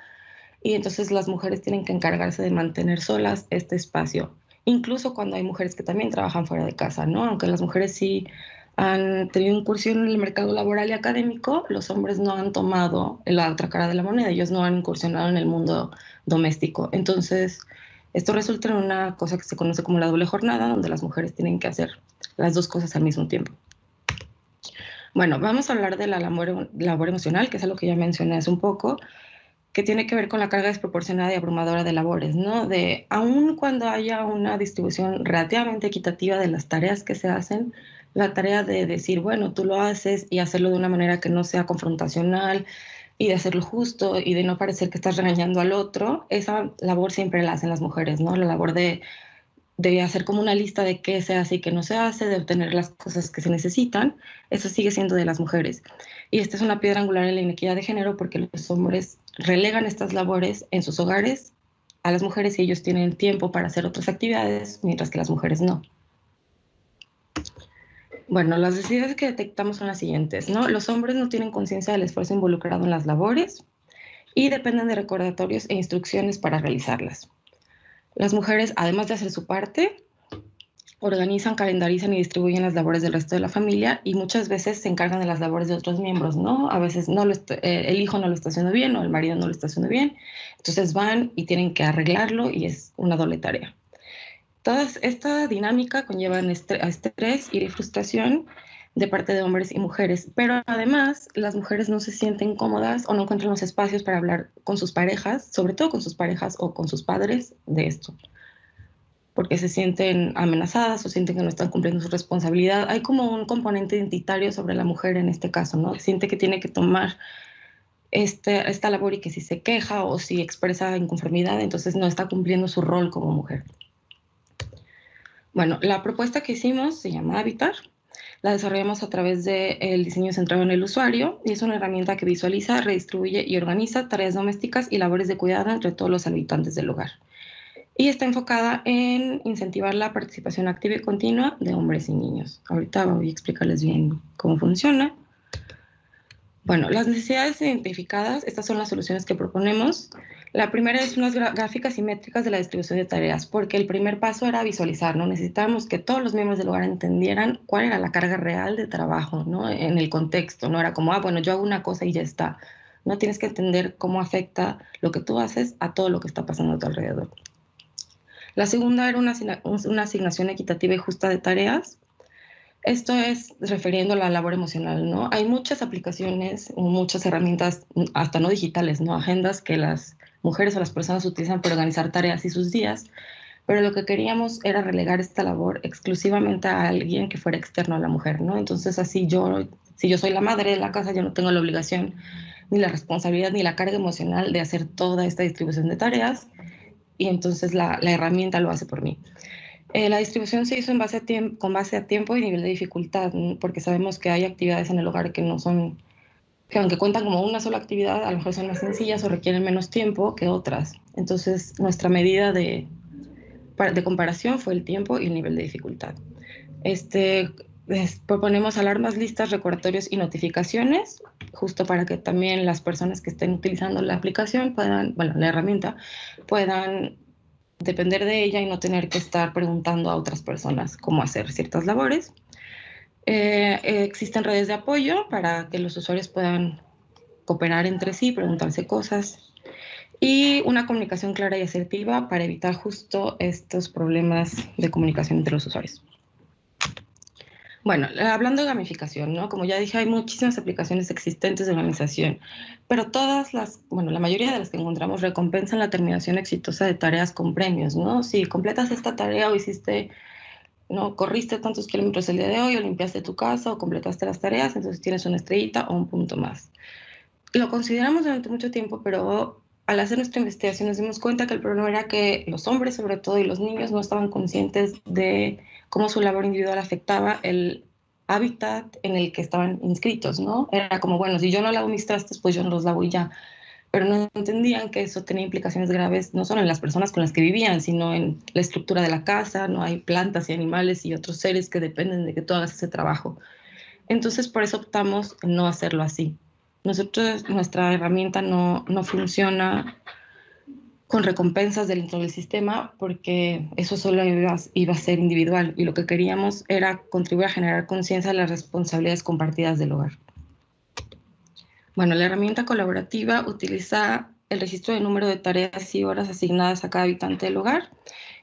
y entonces las mujeres tienen que encargarse de mantener solas este espacio, incluso cuando hay mujeres que también trabajan fuera de casa, ¿no? Aunque las mujeres sí han tenido incursión en el mercado laboral y académico, los hombres no han tomado la otra cara de la moneda, ellos no han incursionado en el mundo doméstico. Entonces, esto resulta en una cosa que se conoce como la doble jornada, donde las mujeres tienen que hacer las dos cosas al mismo tiempo. Bueno, vamos a hablar de la labor emocional, que es algo que ya mencioné hace un poco, que tiene que ver con la carga desproporcionada y abrumadora de labores, ¿no? Aun cuando haya una distribución relativamente equitativa de las tareas que se hacen, la tarea de decir, bueno, tú lo haces y hacerlo de una manera que no sea confrontacional y de hacerlo justo y de no parecer que estás regañando al otro, esa labor siempre la hacen las mujeres, ¿no? La labor de hacer como una lista de qué se hace y qué no se hace, de obtener las cosas que se necesitan, eso sigue siendo de las mujeres. Y esta es una piedra angular en la inequidad de género porque los hombres relegan estas labores en sus hogares a las mujeres y ellos tienen tiempo para hacer otras actividades, mientras que las mujeres no. Bueno, las necesidades que detectamos son las siguientes, ¿no? Los hombres no tienen conciencia del esfuerzo involucrado en las labores y dependen de recordatorios e instrucciones para realizarlas. Las mujeres, además de hacer su parte, organizan, calendarizan y distribuyen las labores del resto de la familia y muchas veces se encargan de las labores de otros miembros, ¿no? A veces el hijo no lo está haciendo bien o el marido no lo está haciendo bien, entonces van y tienen que arreglarlo y es una doble tarea. Toda esta dinámica conlleva a estrés y frustración de parte de hombres y mujeres, pero además las mujeres no se sienten cómodas o no encuentran los espacios para hablar con sus parejas, sobre todo con sus parejas o con sus padres de esto, porque se sienten amenazadas o sienten que no están cumpliendo su responsabilidad. Hay como un componente identitario sobre la mujer en este caso, ¿no? Siente que tiene que tomar esta labor y que si se queja o si expresa inconformidad, entonces no está cumpliendo su rol como mujer. Bueno, la propuesta que hicimos se llama Habitar. La desarrollamos a través del diseño centrado en el usuario y es una herramienta que visualiza, redistribuye y organiza tareas domésticas y labores de cuidado entre todos los habitantes del hogar. Y está enfocada en incentivar la participación activa y continua de hombres y niños. Ahorita voy a explicarles bien cómo funciona. Bueno, las necesidades identificadas, estas son las soluciones que proponemos. La primera es unas gráficas simétricas de la distribución de tareas, porque el primer paso era visualizar, ¿no? Necesitábamos que todos los miembros del hogar entendieran cuál era la carga real de trabajo, ¿no? En el contexto, no era como, bueno, yo hago una cosa y ya está. No tienes que entender cómo afecta lo que tú haces a todo lo que está pasando a tu alrededor. La segunda era una asignación equitativa y justa de tareas. Esto es refiriendo a la labor emocional, ¿no? Hay muchas aplicaciones, muchas herramientas, hasta no digitales, ¿no? Agendas que las mujeres o las personas utilizan para organizar tareas y sus días, pero lo que queríamos era relegar esta labor exclusivamente a alguien que fuera externo a la mujer, ¿no? Entonces así si yo soy la madre de la casa, yo no tengo la obligación, ni la responsabilidad, ni la carga emocional de hacer toda esta distribución de tareas, y entonces la herramienta lo hace por mí. La distribución se hizo con base a tiempo y nivel de dificultad, ¿no? Porque sabemos que hay actividades en el hogar que no son, que aunque cuentan como una sola actividad, a lo mejor son más sencillas o requieren menos tiempo que otras. Entonces, nuestra medida de comparación fue el tiempo y el nivel de dificultad. Proponemos alarmas, listas, recordatorios y notificaciones, justo para que también las personas que estén utilizando la aplicación la herramienta, puedan depender de ella y no tener que estar preguntando a otras personas cómo hacer ciertas labores. Existen redes de apoyo para que los usuarios puedan cooperar entre sí, preguntarse cosas, y una comunicación clara y asertiva para evitar justo estos problemas de comunicación entre los usuarios. Bueno, hablando de gamificación, ¿no? Como ya dije, hay muchísimas aplicaciones existentes de organización, pero la mayoría de las que encontramos recompensan la terminación exitosa de tareas con premios, ¿no? Si completas esta tarea o corriste tantos kilómetros el día de hoy, o limpiaste tu casa, o completaste las tareas, entonces tienes una estrellita o un punto más. Lo consideramos durante mucho tiempo, pero al hacer nuestra investigación nos dimos cuenta que el problema era que los hombres, sobre todo, y los niños no estaban conscientes de cómo su labor individual afectaba el hábitat en el que estaban inscritos, ¿no? Era como, bueno, si yo no lavo mis trastes, pues yo no los lavo y ya. Pero no entendían que eso tenía implicaciones graves no solo en las personas con las que vivían, sino en la estructura de la casa, ¿no? Hay plantas y animales y otros seres que dependen de que tú hagas ese trabajo. Entonces, por eso optamos en no hacerlo así. Nuestra herramienta no funciona con recompensas dentro del sistema porque eso solo iba a ser individual y lo que queríamos era contribuir a generar conciencia de las responsabilidades compartidas del hogar. Bueno, la herramienta colaborativa utiliza el registro de número de tareas y horas asignadas a cada habitante del hogar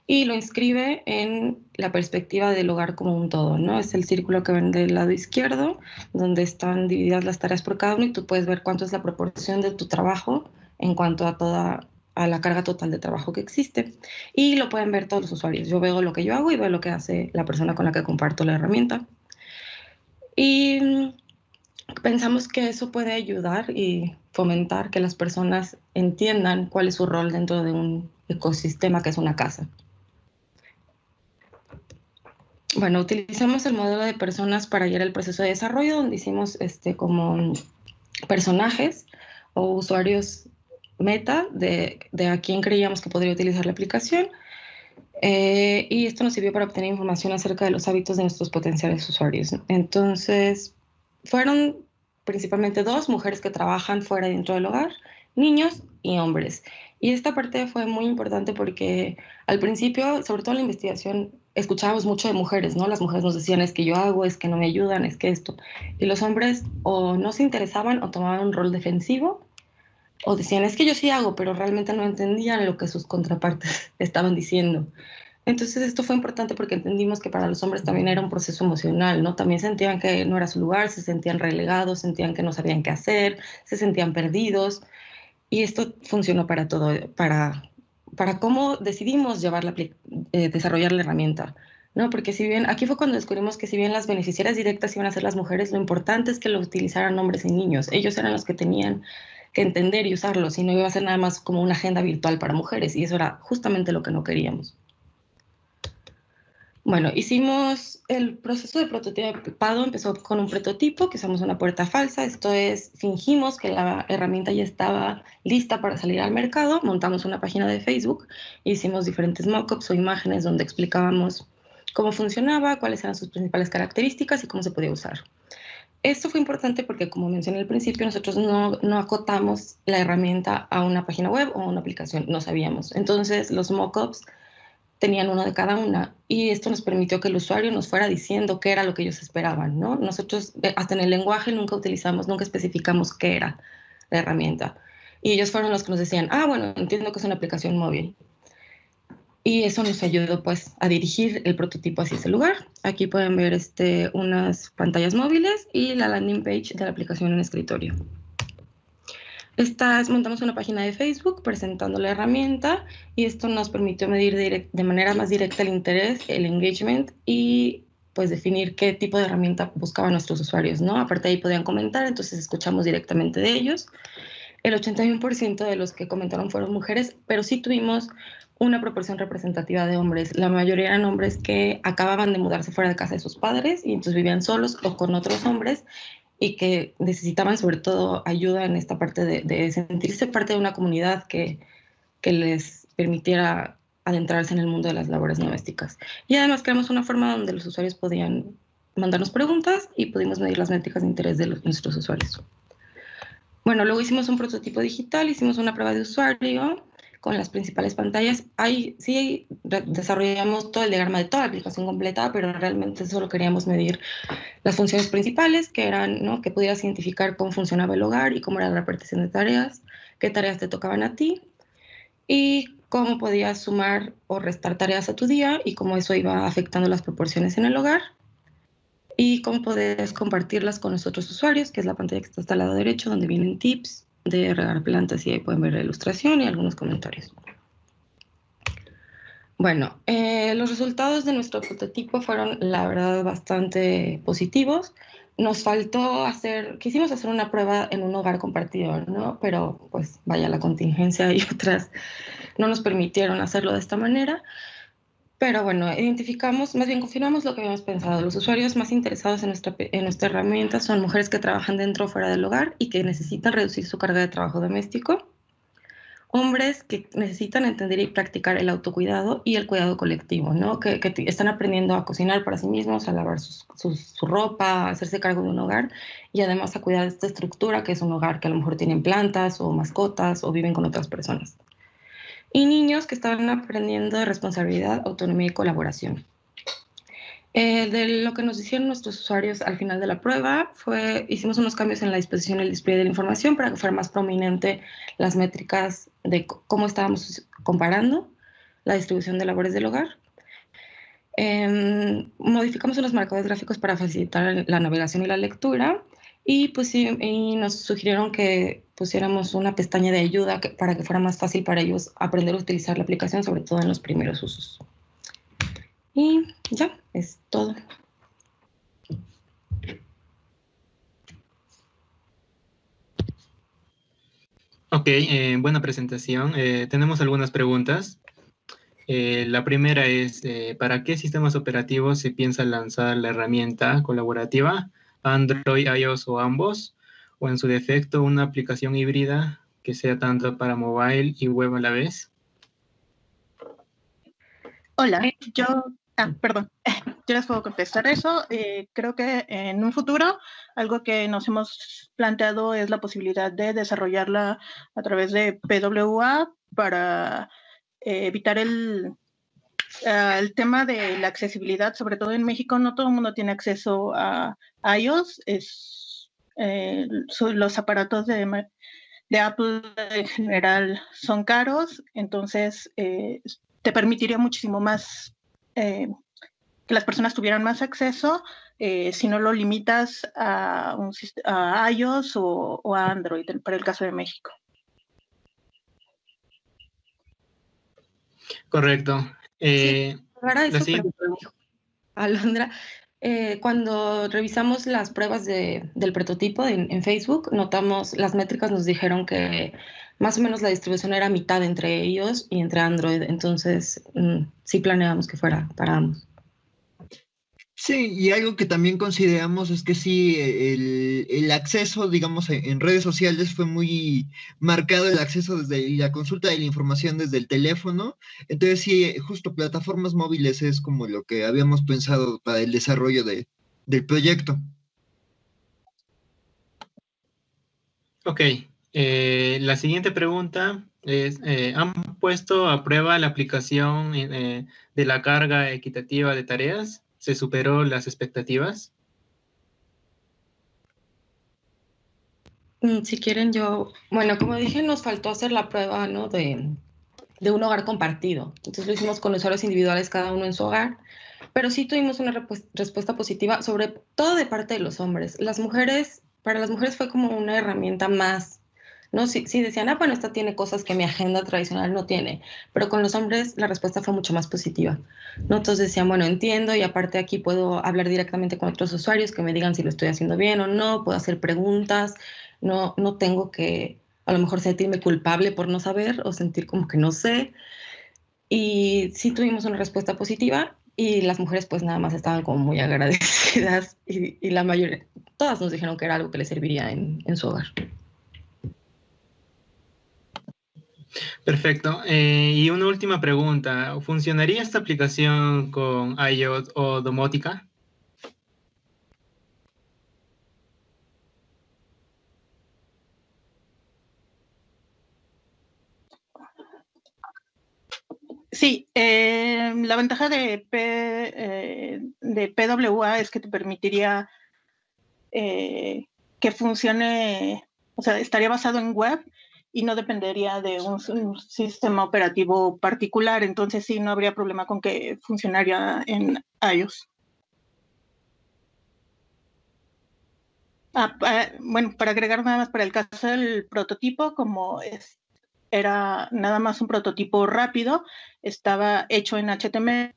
y lo inscribe en la perspectiva del hogar como un todo, ¿no? Es el círculo que ven del lado izquierdo, donde están divididas las tareas por cada uno y tú puedes ver cuánto es la proporción de tu trabajo en cuanto a la carga total de trabajo que existe. Y lo pueden ver todos los usuarios. Yo veo lo que yo hago y veo lo que hace la persona con la que comparto la herramienta. Y pensamos que eso puede ayudar y fomentar que las personas entiendan cuál es su rol dentro de un ecosistema que es una casa. Bueno, utilizamos el modelo de personas para guiar el proceso de desarrollo, donde hicimos como personajes o usuarios meta de a quién creíamos que podría utilizar la aplicación. Y esto nos sirvió para obtener información acerca de los hábitos de nuestros potenciales usuarios. Entonces, fueron principalmente 2 mujeres que trabajan fuera y dentro del hogar, niños y hombres. Y esta parte fue muy importante porque al principio, sobre todo en la investigación, escuchábamos mucho de mujeres, ¿no? Las mujeres nos decían, es que yo hago, es que no me ayudan, es que esto. Y los hombres o no se interesaban o tomaban un rol defensivo o decían, es que yo sí hago, pero realmente no entendían lo que sus contrapartes estaban diciendo. Entonces esto fue importante porque entendimos que para los hombres también era un proceso emocional, ¿no? También sentían que no era su lugar, se sentían relegados, sentían que no sabían qué hacer, se sentían perdidos. Y esto funcionó para todo, para cómo decidimos desarrollar la herramienta, ¿no? Porque si bien, aquí fue cuando descubrimos que si bien las beneficiarias directas iban a ser las mujeres, lo importante es que lo utilizaran hombres y niños. Ellos eran los que tenían que entender y usarlo, si no iba a ser nada más como una agenda virtual para mujeres, y eso era justamente lo que no queríamos. Bueno, hicimos el proceso de prototipado, empezó con un prototipo, que usamos una puerta falsa, esto es, fingimos que la herramienta ya estaba lista para salir al mercado, montamos una página de Facebook, hicimos diferentes mockups o imágenes donde explicábamos cómo funcionaba, cuáles eran sus principales características y cómo se podía usar. Esto fue importante porque, como mencioné al principio, nosotros no acotamos la herramienta a una página web o a una aplicación, no sabíamos. Entonces, los mockups tenían uno de cada una y esto nos permitió que el usuario nos fuera diciendo qué era lo que ellos esperaban, ¿no? Nosotros hasta en el lenguaje nunca especificamos qué era la herramienta. Y ellos fueron los que nos decían, bueno, entiendo que es una aplicación móvil. Y eso nos ayudó pues a dirigir el prototipo hacia ese lugar. Aquí pueden ver unas pantallas móviles y la landing page de la aplicación en escritorio. Montamos una página de Facebook presentando la herramienta y esto nos permitió medir de manera más directa el interés, el engagement y pues definir qué tipo de herramienta buscaban nuestros usuarios, ¿no? Aparte de ahí podían comentar, entonces escuchamos directamente de ellos. El 81% de los que comentaron fueron mujeres, pero sí tuvimos una proporción representativa de hombres. La mayoría eran hombres que acababan de mudarse fuera de casa de sus padres y entonces vivían solos o con otros hombres y que necesitaban sobre todo ayuda en esta parte de sentirse parte de una comunidad que les permitiera adentrarse en el mundo de las labores domésticas. Y además creamos una forma donde los usuarios podían mandarnos preguntas y pudimos medir las métricas de interés de nuestros usuarios. Bueno, luego hicimos un prototipo digital, hicimos una prueba de usuario con las principales pantallas. Ahí sí desarrollamos todo el diagrama de toda la aplicación completa, pero realmente solo queríamos medir las funciones principales, que eran, ¿no?, que pudieras identificar cómo funcionaba el hogar y cómo era la repartición de tareas, qué tareas te tocaban a ti, y cómo podías sumar o restar tareas a tu día y cómo eso iba afectando las proporciones en el hogar, y cómo podías compartirlas con los otros usuarios, que es la pantalla que está hasta el lado derecho, donde vienen tips de regar plantas y ahí pueden ver la ilustración y algunos comentarios. Bueno, los resultados de nuestro prototipo fueron, la verdad, bastante positivos. Nos faltó quisimos hacer una prueba en un hogar compartido, ¿no? Pero, pues, vaya, la contingencia y otras no nos permitieron hacerlo de esta manera. Pero bueno, confirmamos lo que habíamos pensado. Los usuarios más interesados en nuestra herramienta son mujeres que trabajan dentro o fuera del hogar y que necesitan reducir su carga de trabajo doméstico, hombres que necesitan entender y practicar el autocuidado y el cuidado colectivo, ¿no? Que están aprendiendo a cocinar para sí mismos, a lavar su ropa, a hacerse cargo de un hogar y además a cuidar de esta estructura que es un hogar que a lo mejor tienen plantas o mascotas o viven con otras personas. Y niños que estaban aprendiendo de responsabilidad, autonomía y colaboración. De lo que nos dijeron nuestros usuarios al final de la prueba hicimos unos cambios en la disposición y el display de la información para que fuera más prominente las métricas de cómo estábamos comparando la distribución de labores del hogar. Modificamos unos marcadores gráficos para facilitar la navegación y la lectura. Y pues sí, y nos sugirieron que pusiéramos una pestaña de ayuda para que fuera más fácil para ellos aprender a utilizar la aplicación, sobre todo en los primeros usos. Y ya, es todo. Ok, buena presentación. Tenemos algunas preguntas. La primera es, ¿para qué sistemas operativos se piensa lanzar la herramienta colaborativa? ¿Android, iOS o ambos? ¿O en su defecto una aplicación híbrida que sea tanto para mobile y web a la vez? Hola, perdón, yo les puedo contestar eso. Creo que en un futuro algo que nos hemos planteado es la posibilidad de desarrollarla a través de PWA para evitar el tema de la accesibilidad, sobre todo en México. No todo el mundo tiene acceso a iOS. Los aparatos de Apple en general son caros, entonces te permitiría muchísimo más que las personas tuvieran más acceso si no lo limitas a iOS o a Android, para el caso de México. Correcto. Sí, para eso, la siguiente pregunta. Alondra, cuando revisamos las pruebas del prototipo en Facebook, notamos, las métricas nos dijeron que más o menos la distribución era mitad entre ellos y entre Android, entonces sí planeamos que fuera para ambos. Sí, y algo que también consideramos es que sí, el acceso, digamos, en redes sociales fue muy marcado el acceso desde la consulta de la información desde el teléfono. Entonces sí, justo plataformas móviles es como lo que habíamos pensado para el desarrollo del proyecto. Ok, la siguiente pregunta es, ¿han puesto a prueba la aplicación de la carga equitativa de tareas? ¿Se superó las expectativas? Si quieren bueno, como dije, nos faltó hacer la prueba, ¿no? de un hogar compartido. Entonces lo hicimos con usuarios individuales, cada uno en su hogar, pero sí tuvimos una respuesta positiva, sobre todo de parte de los hombres. Para las mujeres fue como una herramienta más, ¿no? Sí decían, bueno, esta tiene cosas que mi agenda tradicional no tiene, pero con los hombres la respuesta fue mucho más positiva, ¿no? Entonces decían, bueno, entiendo, y aparte aquí puedo hablar directamente con otros usuarios que me digan si lo estoy haciendo bien o no, puedo hacer preguntas, no tengo que a lo mejor sentirme culpable por no saber o sentir como que no sé. Y sí tuvimos una respuesta positiva, y las mujeres pues nada más estaban como muy agradecidas, y la mayoría, todas nos dijeron que era algo que les serviría en su hogar. Perfecto. Y una última pregunta. ¿Funcionaría esta aplicación con iOS o domótica? Sí, la ventaja de PWA es que te permitiría que funcione, o sea, estaría basado en web y no dependería de un sistema operativo particular, entonces sí, no habría problema con que funcionaría en iOS. Bueno, para agregar nada más para el caso del prototipo, como era nada más un prototipo rápido, estaba hecho en HTML,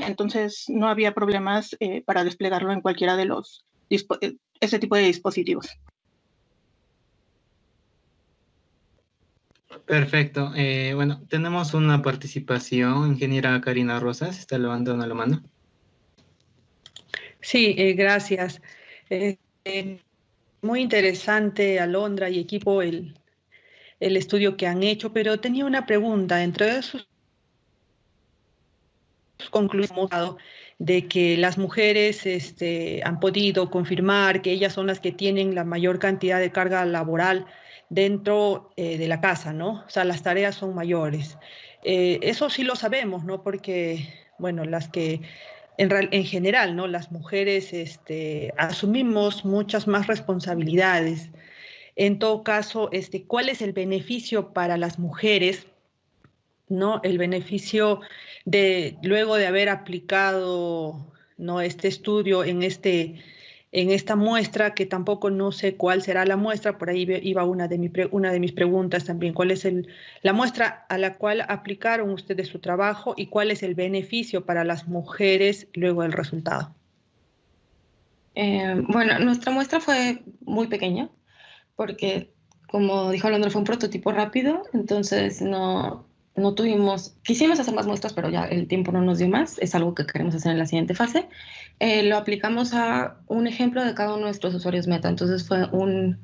entonces no había problemas para desplegarlo en cualquiera de ese tipo de dispositivos. Perfecto. Bueno, tenemos una participación. Ingeniera Karina Rosas está levantando la mano. Sí, gracias. Muy interesante, Alondra y equipo, el estudio que han hecho, pero tenía una pregunta. Entre sus conclusiones de que las mujeres han podido confirmar que ellas son las que tienen la mayor cantidad de carga laboral dentro de la casa, ¿no? O sea, las tareas son mayores. Eso sí lo sabemos, ¿no? Porque, bueno, las que en general, ¿no? Las mujeres asumimos muchas más responsabilidades. En todo caso, ¿cuál es el beneficio para las mujeres, ¿no? El beneficio luego de haber aplicado, ¿no? Este estudio en esta muestra, que tampoco no sé cuál será la muestra, por ahí iba una de mis preguntas también. ¿Cuál es la muestra a la cual aplicaron ustedes su trabajo y cuál es el beneficio para las mujeres luego del resultado? Bueno, nuestra muestra fue muy pequeña porque, como dijo Alondra, fue un prototipo rápido, entonces no quisimos hacer más muestras, pero ya el tiempo no nos dio más. Es algo que queremos hacer en la siguiente fase. Lo aplicamos a un ejemplo de cada uno de nuestros usuarios meta. Entonces fue un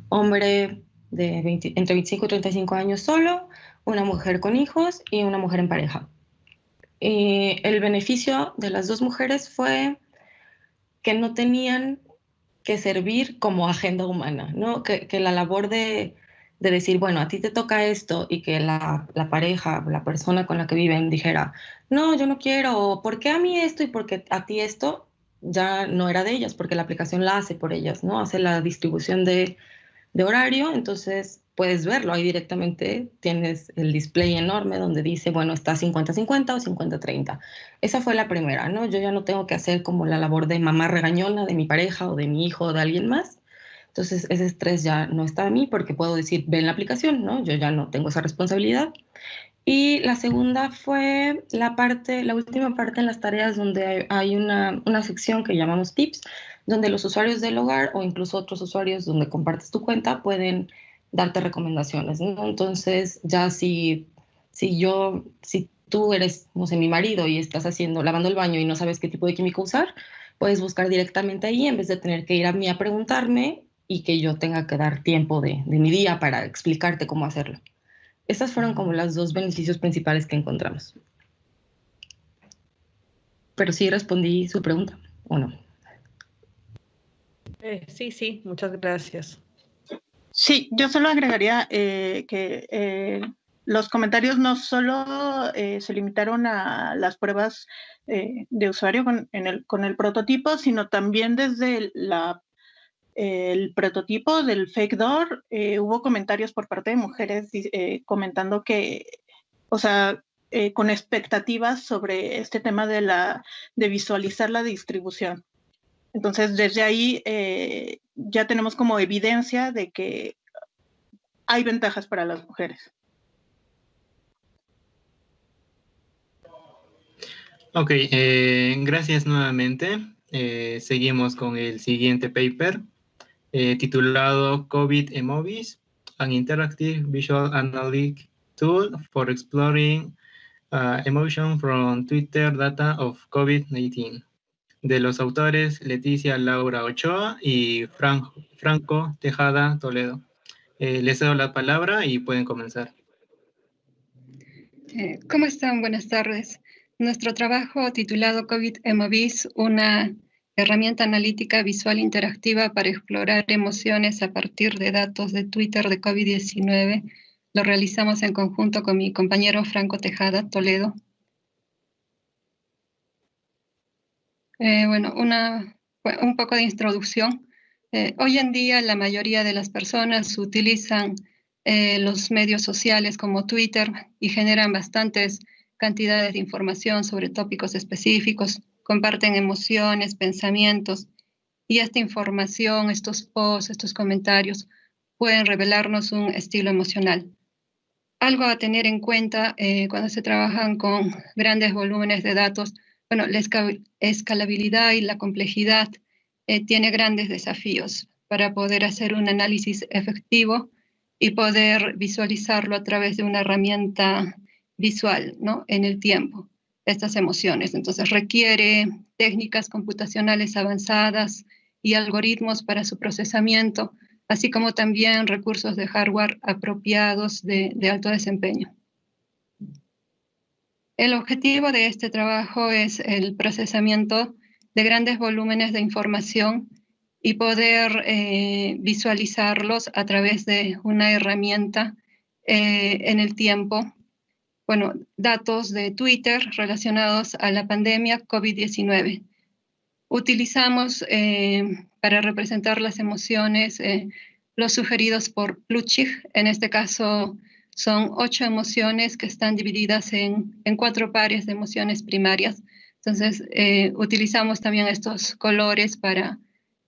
hombre entre 25 y 35 años solo, una mujer con hijos y una mujer en pareja. El beneficio de las dos mujeres fue que no tenían que servir como agenda humana, ¿no? Que la labor de decir, bueno, a ti te toca esto, y que la pareja, la persona con la que viven dijera, no, yo no quiero, o ¿por qué a mí esto y por qué a ti esto? Ya no era de ellas, porque la aplicación la hace por ellas, ¿no? Hace la distribución de horario, entonces puedes verlo ahí directamente, tienes el display enorme donde dice, bueno, está 50-50 o 50-30. Esa fue la primera, ¿no? Yo ya no tengo que hacer como la labor de mamá regañona de mi pareja o de mi hijo o de alguien más. Entonces ese estrés ya no está a mí porque puedo decir, ven la aplicación, ¿no? Yo ya no tengo esa responsabilidad. Y la segunda fue la última parte en las tareas donde hay una sección que llamamos tips, donde los usuarios del hogar o incluso otros usuarios donde compartes tu cuenta pueden darte recomendaciones, ¿no? Entonces, ya si tú eres, no sé, mi marido y estás lavando el baño y no sabes qué tipo de químico usar, puedes buscar directamente ahí en vez de tener que ir a mí a preguntarme y que yo tenga que dar tiempo de mi día para explicarte cómo hacerlo. Estas fueron como los dos beneficios principales que encontramos. Pero sí respondí su pregunta, ¿o no? Sí, muchas gracias. Sí, yo solo agregaría que los comentarios no solo se limitaron a las pruebas de usuario con el prototipo, sino también desde el prototipo del fake door, hubo comentarios por parte de mujeres comentando que, o sea, con expectativas sobre este tema de visualizar la distribución. Entonces, desde ahí ya tenemos como evidencia de que hay ventajas para las mujeres. Ok, gracias nuevamente. Seguimos con el siguiente paper, titulado COVID Emovis, an interactive visual analytic tool for exploring emotion from Twitter data of COVID-19, de los autores Leticia Laura Ochoa y Franco Tejada Toledo. Les doy la palabra y pueden comenzar. ¿Cómo están? Buenas tardes. Nuestro trabajo titulado COVID Emovis, una herramienta analítica visual interactiva para explorar emociones a partir de datos de Twitter de COVID-19, lo realizamos en conjunto con mi compañero Franco Tejada Toledo. Bueno, un poco de introducción. Hoy en día la mayoría de las personas utilizan los medios sociales como Twitter y generan bastantes cantidades de información sobre tópicos específicos, comparten emociones, pensamientos, y esta información, estos posts, estos comentarios pueden revelarnos un estilo emocional. Algo a tener en cuenta cuando se trabajan con grandes volúmenes de datos, bueno, la escalabilidad y la complejidad tiene grandes desafíos para poder hacer un análisis efectivo y poder visualizarlo a través de una herramienta visual, ¿no? En el tiempo, estas emociones. Entonces requiere técnicas computacionales avanzadas y algoritmos para su procesamiento, así como también recursos de hardware apropiados de alto desempeño. El objetivo de este trabajo es el procesamiento de grandes volúmenes de información y poder visualizarlos a través de una herramienta en el tiempo. Bueno, datos de Twitter relacionados a la pandemia COVID-19. Utilizamos para representar las emociones los sugeridos por Plutchik. En este caso son 8 emociones que están divididas en 4 pares de emociones primarias. Entonces utilizamos también estos colores para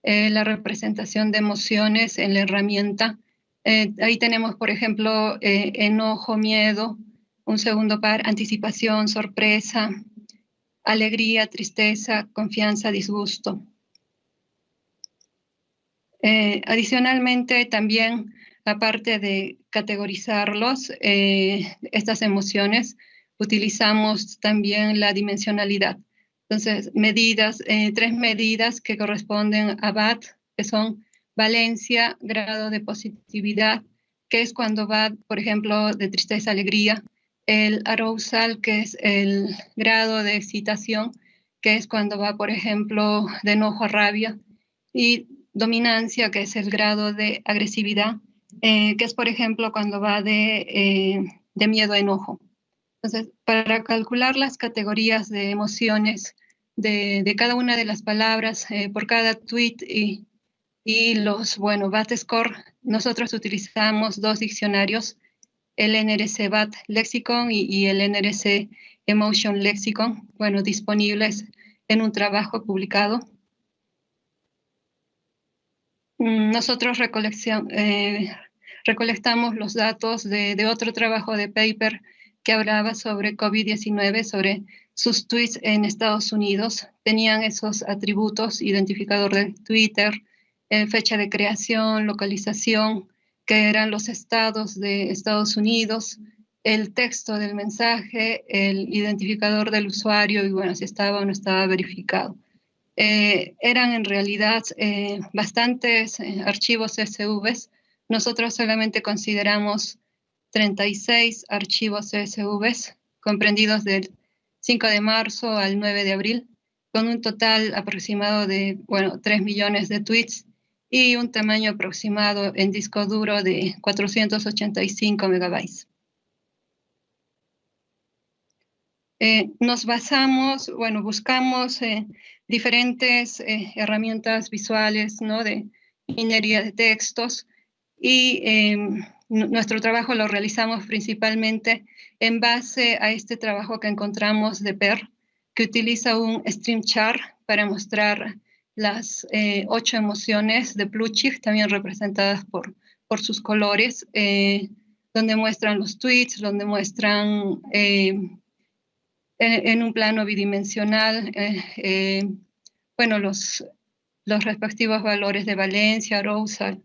la representación de emociones en la herramienta. Ahí tenemos, por ejemplo, enojo, miedo, un segundo par, anticipación, sorpresa, alegría, tristeza, confianza, disgusto. Adicionalmente, también, aparte de categorizarlos, estas emociones, utilizamos también la dimensionalidad. Entonces, 3 medidas que corresponden a BAT, que son valencia, grado de positividad, que es cuando va, por ejemplo, de tristeza a alegría, el arousal, que es el grado de excitación, que es cuando va, por ejemplo, de enojo a rabia, y dominancia, que es el grado de agresividad, que es, por ejemplo, cuando va de miedo a enojo. Entonces, para calcular las categorías de emociones de cada una de las palabras por cada tweet y los, bueno, BAT Score, nosotros utilizamos 2 diccionarios, el NRC BAT Lexicon y el NRC Emotion Lexicon, bueno, disponibles en un trabajo publicado. Nosotros recolectamos los datos de otro trabajo de paper que hablaba sobre COVID-19, sobre sus tweets en Estados Unidos. Tenían esos atributos, identificador de Twitter, fecha de creación, localización, que eran los estados de Estados Unidos, el texto del mensaje, el identificador del usuario y bueno, si estaba o no estaba verificado. Eran en realidad bastantes archivos CSVs. Nosotros solamente consideramos 36 archivos CSVs comprendidos del 5 de marzo al 9 de abril, con un total aproximado de, bueno, 3 millones de tweets y un tamaño aproximado en disco duro de 485 megabytes. Nos basamos, bueno, buscamos diferentes herramientas visuales, ¿no? De minería de textos y nuestro trabajo lo realizamos principalmente en base a este trabajo que encontramos de PER, que utiliza un stream chart para mostrar las 8 emociones de Plutchik, también representadas por sus colores, donde muestran los tweets, donde muestran en un plano bidimensional, bueno, los respectivos valores de valencia, arousal.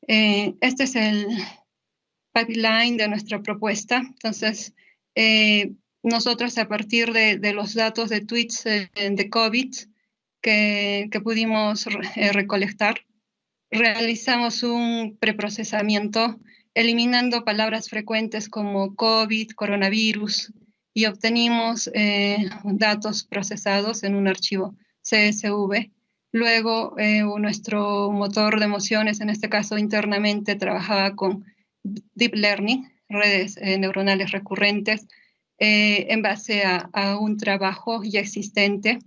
Este es el pipeline de nuestra propuesta. Entonces, nosotros a partir de los datos de tweets de COVID que pudimos recolectar, realizamos un preprocesamiento eliminando palabras frecuentes como COVID, coronavirus, y obtenimos datos procesados en un archivo CSV. Luego, nuestro motor de emociones, en este caso internamente, trabajaba con Deep Learning, redes neuronales recurrentes, en base a un trabajo ya existente.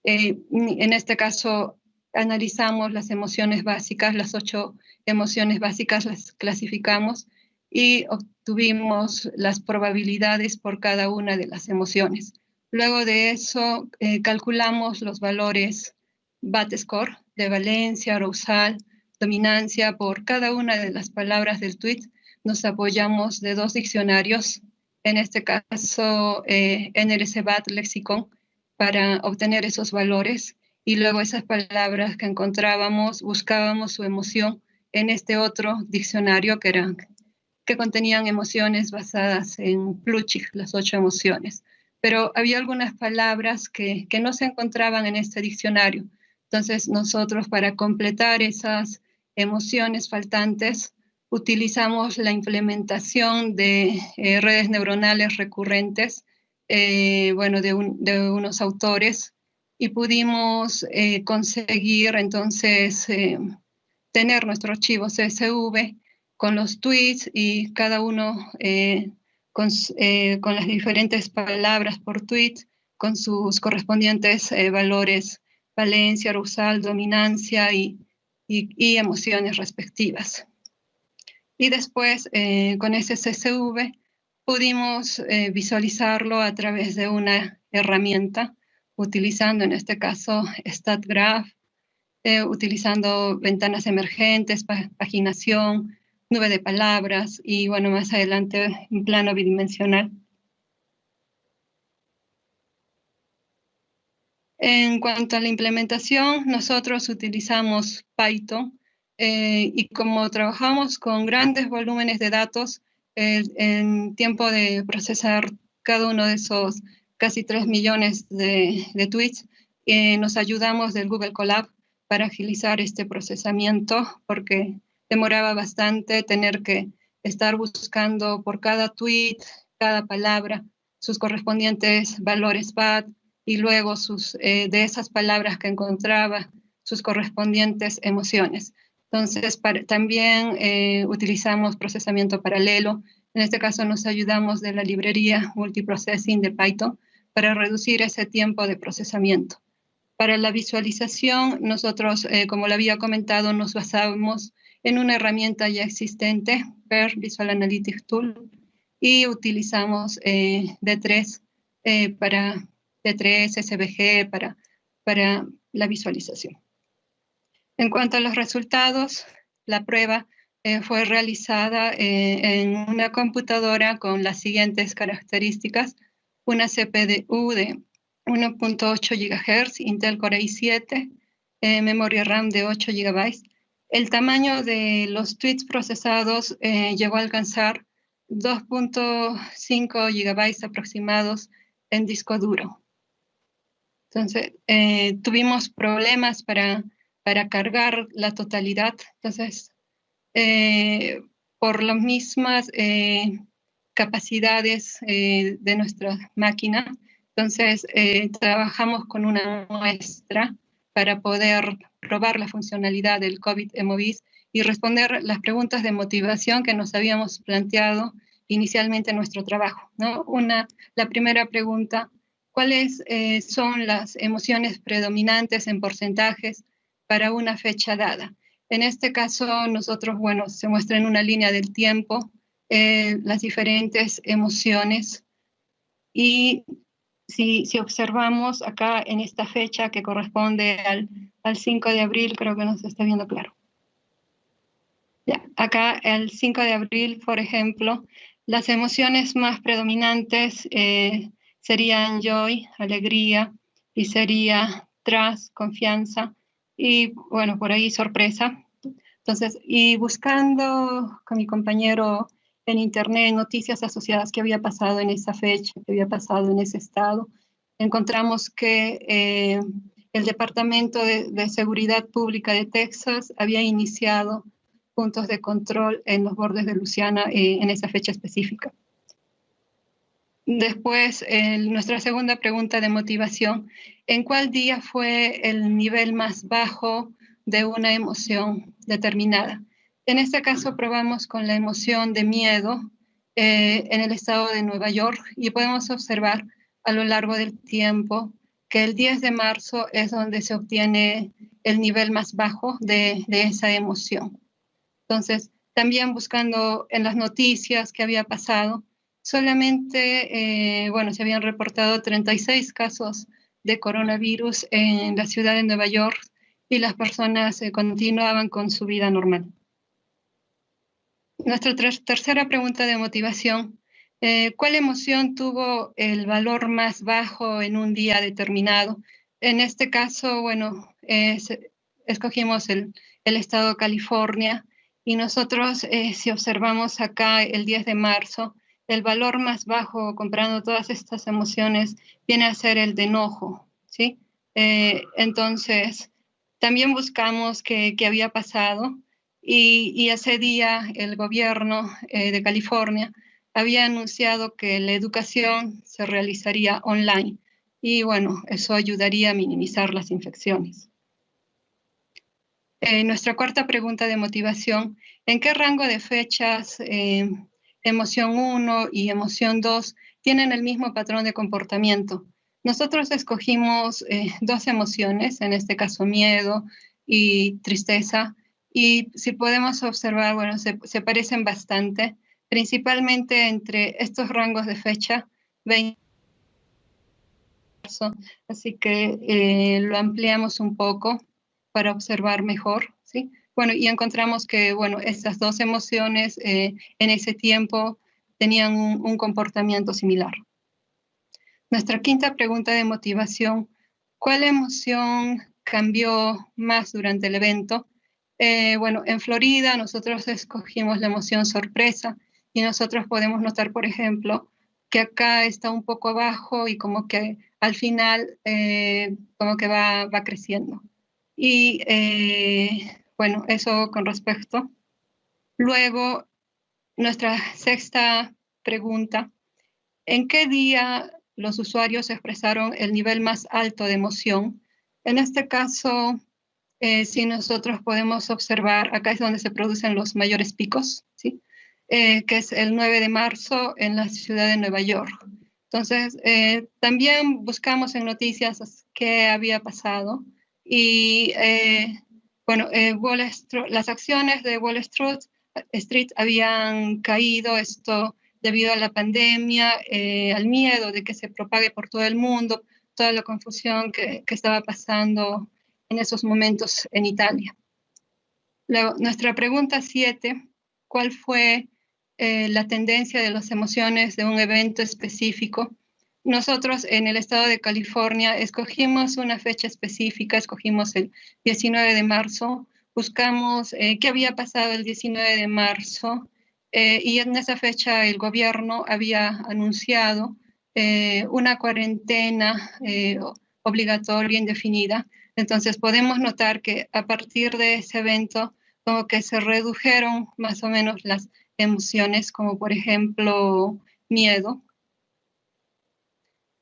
En este caso, analizamos las emociones básicas, las 8 emociones básicas las clasificamos y obtuvimos las probabilidades por cada una de las emociones. Luego de eso, calculamos los valores BAT Score de valencia, arousal, dominancia por cada una de las palabras del tweet. Nos apoyamos de 2 diccionarios, en este caso NRC BAT Lexicon, para obtener esos valores, y luego esas palabras que encontrábamos, buscábamos su emoción en este otro diccionario que contenían emociones basadas en Plutchik, las 8 emociones. Pero había algunas palabras que no se encontraban en este diccionario. Entonces nosotros, para completar esas emociones faltantes, utilizamos la implementación de redes neuronales recurrentes, bueno, de unos autores, y pudimos conseguir entonces tener nuestro archivo CSV con los tweets y cada uno con las diferentes palabras por tweet, con sus correspondientes valores valencia, arousal, dominancia y emociones respectivas. Y después, con ese CSV, pudimos visualizarlo a través de una herramienta, utilizando en este caso StatGraph, utilizando ventanas emergentes, paginación, nube de palabras y, bueno, más adelante en plano bidimensional. En cuanto a la implementación, nosotros utilizamos Python y como trabajamos con grandes volúmenes de datos, en tiempo de procesar cada uno de esos casi 3 millones de tweets, nos ayudamos del Google Colab para agilizar este procesamiento, porque demoraba bastante tener que estar buscando por cada tweet, cada palabra, sus correspondientes valores BAT, y luego de esas palabras que encontraba, sus correspondientes emociones. Entonces, también utilizamos procesamiento paralelo. En este caso nos ayudamos de la librería Multiprocessing de Python para reducir ese tiempo de procesamiento. Para la visualización, nosotros, como lo había comentado, nos basamos en una herramienta ya existente, PER Visual Analytics Tool, y utilizamos D3 D3, SVG para la visualización. En cuanto a los resultados, la prueba fue realizada en una computadora con las siguientes características: una CPU de 1.8 GHz, Intel Core i7, memoria RAM de 8 GB. El tamaño de los tweets procesados llegó a alcanzar 2.5 GB aproximados en disco duro. Entonces, tuvimos problemas para cargar la totalidad. Entonces, por las mismas capacidades de nuestra máquina, entonces trabajamos con una muestra para poder probar la funcionalidad del COVID Emovis y responder las preguntas de motivación que nos habíamos planteado inicialmente en nuestro trabajo, ¿no? La primera pregunta: ¿cuáles son las emociones predominantes en porcentajes para una fecha dada? En este caso, nosotros, bueno, se muestra en una línea del tiempo las diferentes emociones, y si observamos acá en esta fecha que corresponde al 5 de abril, creo que no se está viendo claro. Ya, acá el 5 de abril, por ejemplo, las emociones más predominantes serían joy, alegría, y sería trust, confianza, y bueno, por ahí sorpresa. Entonces, y buscando con mi compañero en internet noticias asociadas que había pasado en esa fecha, que había pasado en ese estado, encontramos que el Departamento de Seguridad Pública de Texas había iniciado puntos de control en los bordes de Luisiana en esa fecha específica. Después, nuestra segunda pregunta de motivación: ¿en cuál día fue el nivel más bajo de una emoción determinada? En este caso probamos con la emoción de miedo en el estado de Nueva York, y podemos observar a lo largo del tiempo que el 10 de marzo es donde se obtiene el nivel más bajo de esa emoción. Entonces, también buscando en las noticias que había pasado, solamente, bueno, se habían reportado 36 casos de coronavirus en la ciudad de Nueva York, y las personas continuaban con su vida normal. Nuestra tercera pregunta de motivación: ¿cuál emoción tuvo el valor más bajo en un día determinado? En este caso, bueno, escogimos el estado de California, y nosotros, si observamos acá el 10 de marzo, el valor más bajo, comparando todas estas emociones, viene a ser el de enojo, ¿sí? Entonces, también buscamos qué había pasado, y ese día el gobierno de California había anunciado que la educación se realizaría online, y bueno, eso ayudaría a minimizar las infecciones. Nuestra cuarta pregunta de motivación: ¿en qué rango de fechas emoción 1 y emoción 2 tienen el mismo patrón de comportamiento? Nosotros escogimos dos emociones, en este caso miedo y tristeza, y si podemos observar, bueno, se parecen bastante, principalmente entre estos rangos de fecha, 20. Así que lo ampliamos un poco para observar mejor, ¿sí? Bueno, y encontramos que, bueno, estas dos emociones en ese tiempo tenían un comportamiento similar. Nuestra quinta pregunta de motivación: ¿cuál emoción cambió más durante el evento? Bueno, en Florida nosotros escogimos la emoción sorpresa, y nosotros podemos notar, por ejemplo, que acá está un poco abajo y como que al final como que va creciendo. Y bueno, eso con respecto. Luego, nuestra sexta pregunta: ¿en qué día los usuarios expresaron el nivel más alto de emoción? En este caso, si nosotros podemos observar, acá es donde se producen los mayores picos, ¿sí? Que es el 9 de marzo en la ciudad de Nueva York. Entonces, también buscamos en noticias qué había pasado y, bueno, las acciones de Wall Street habían caído, esto debido a la pandemia, al miedo de que se propague por todo el mundo, toda la confusión que estaba pasando en esos momentos en Italia. Luego, nuestra pregunta 7, ¿cuál fue la tendencia de las emociones de un evento específico? Nosotros en el estado de California escogimos una fecha específica, escogimos el 19 de marzo, buscamos qué había pasado el 19 de marzo y en esa fecha el gobierno había anunciado una cuarentena obligatoria indefinida. Entonces podemos notar que a partir de ese evento como que se redujeron más o menos las emociones, como por ejemplo miedo.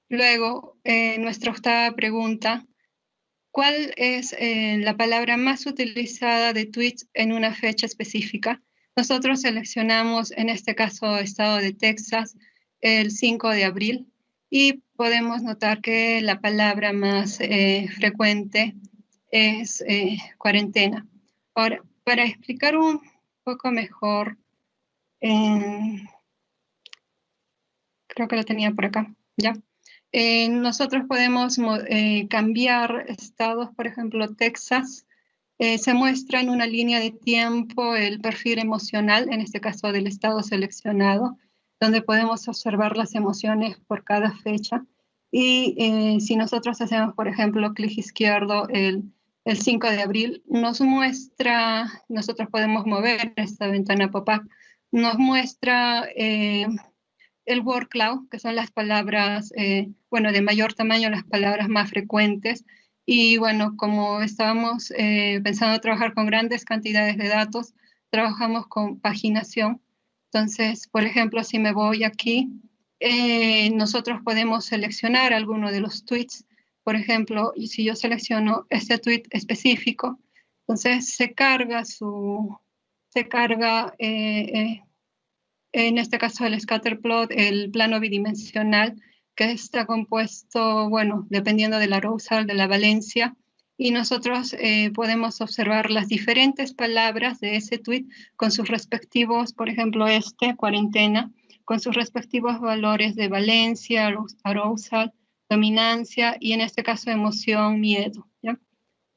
Luego, nuestra octava pregunta: ¿cuál es la palabra más utilizada de tweets en una fecha específica? Nosotros seleccionamos, en este caso, estado de Texas, el 5 de abril, y podemos notar que la palabra más frecuente es cuarentena. Ahora, para explicar un poco mejor, creo que lo tenía por acá, ¿ya? Nosotros podemos cambiar estados, por ejemplo, Texas. Se muestra en una línea de tiempo el perfil emocional, en este caso del estado seleccionado, donde podemos observar las emociones por cada fecha. Y si nosotros hacemos, por ejemplo, clic izquierdo el 5 de abril, nos muestra, nosotros podemos mover esta ventana pop-up, nos muestra el word cloud, que son las palabras, bueno, de mayor tamaño, las palabras más frecuentes. Y bueno, como estábamos pensando trabajar con grandes cantidades de datos, trabajamos con paginación. Entonces, por ejemplo, si me voy aquí, nosotros podemos seleccionar alguno de los tweets. Por ejemplo, y si yo selecciono este tweet específico, entonces se carga en este caso el scatterplot, el plano bidimensional, que está compuesto, bueno, dependiendo del arousal, de la valencia, y nosotros podemos observar las diferentes palabras de ese tweet con sus respectivos, por ejemplo, cuarentena, con sus respectivos valores de valencia, arousal, dominancia, y en este caso emoción, miedo, ¿ya?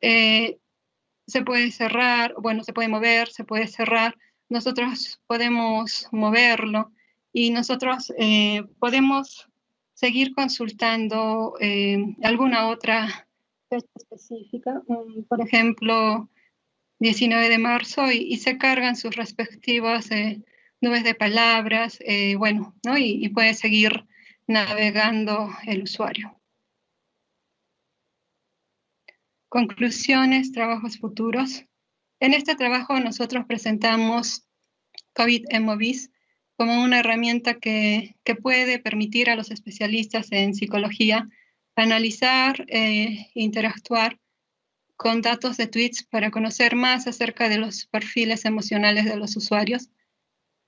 Se puede cerrar, bueno, se puede mover, se puede cerrar. Nosotros podemos moverlo y nosotros podemos seguir consultando alguna otra fecha específica, por ejemplo, 19 de marzo, y se cargan sus respectivas nubes de palabras, bueno, ¿no? Y puede seguir navegando el usuario. Conclusiones, trabajos futuros. En este trabajo nosotros presentamos COVID-Emovis como una herramienta que puede permitir a los especialistas en psicología analizar e interactuar con datos de tweets para conocer más acerca de los perfiles emocionales de los usuarios.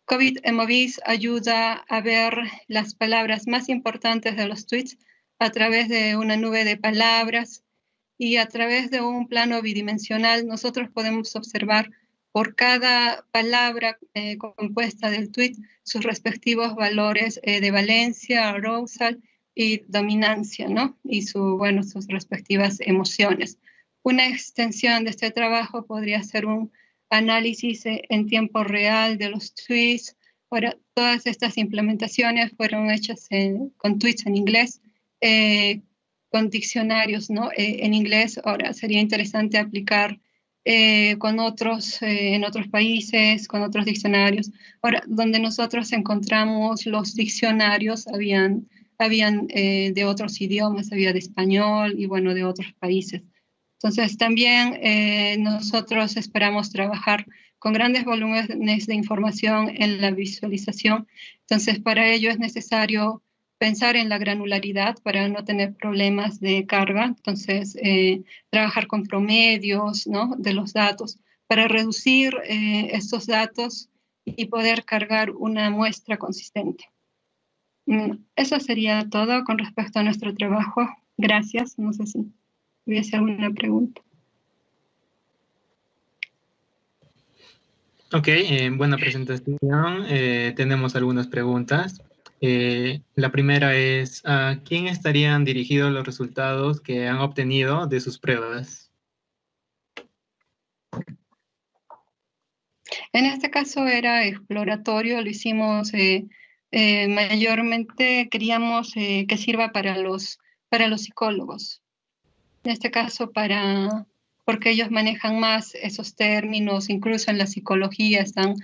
COVID-Emovis ayuda a ver las palabras más importantes de los tweets a través de una nube de palabras, y a través de un plano bidimensional nosotros podemos observar por cada palabra compuesta del tweet sus respectivos valores de valencia, arousal y dominancia, ¿no? Y sus respectivas emociones. Una extensión de este trabajo podría ser un análisis en tiempo real de los tweets. Ahora, todas estas implementaciones fueron hechas con tweets en inglés, con diccionarios, ¿no? En inglés. Ahora sería interesante aplicar con otros, en otros países, con otros diccionarios. Ahora, donde nosotros encontramos los diccionarios, habían de otros idiomas, había de español y bueno, de otros países. Entonces también nosotros esperamos trabajar con grandes volúmenes de información en la visualización. Entonces para ello es necesario pensar en la granularidad para no tener problemas de carga. Entonces trabajar con promedios, ¿no?, de los datos para reducir estos datos y poder cargar una muestra consistente. Eso sería todo con respecto a nuestro trabajo. Gracias. No sé si hubiese alguna pregunta. Ok, buena presentación. Tenemos algunas preguntas. La primera es, ¿a quién estarían dirigidos los resultados que han obtenido de sus pruebas? En este caso era exploratorio, lo hicimos mayormente, queríamos que sirva para los psicólogos. En este caso porque ellos manejan más esos términos, incluso en la psicología están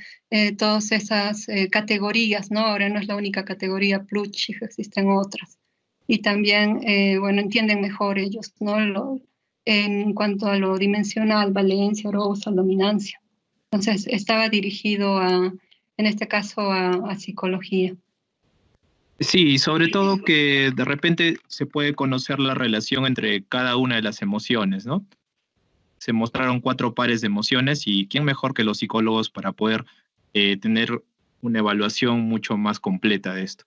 todas esas categorías, ¿no? Ahora no es la única categoría Plutchik, existen otras. Y también, bueno, entienden mejor ellos, ¿no? En cuanto a lo dimensional, valencia, arousal, dominancia. Entonces, estaba dirigido en este caso, a psicología. Sí, sobre todo que de repente se puede conocer la relación entre cada una de las emociones, ¿no? Se mostraron 4 pares de emociones y ¿quién mejor que los psicólogos para poder tener una evaluación mucho más completa de esto?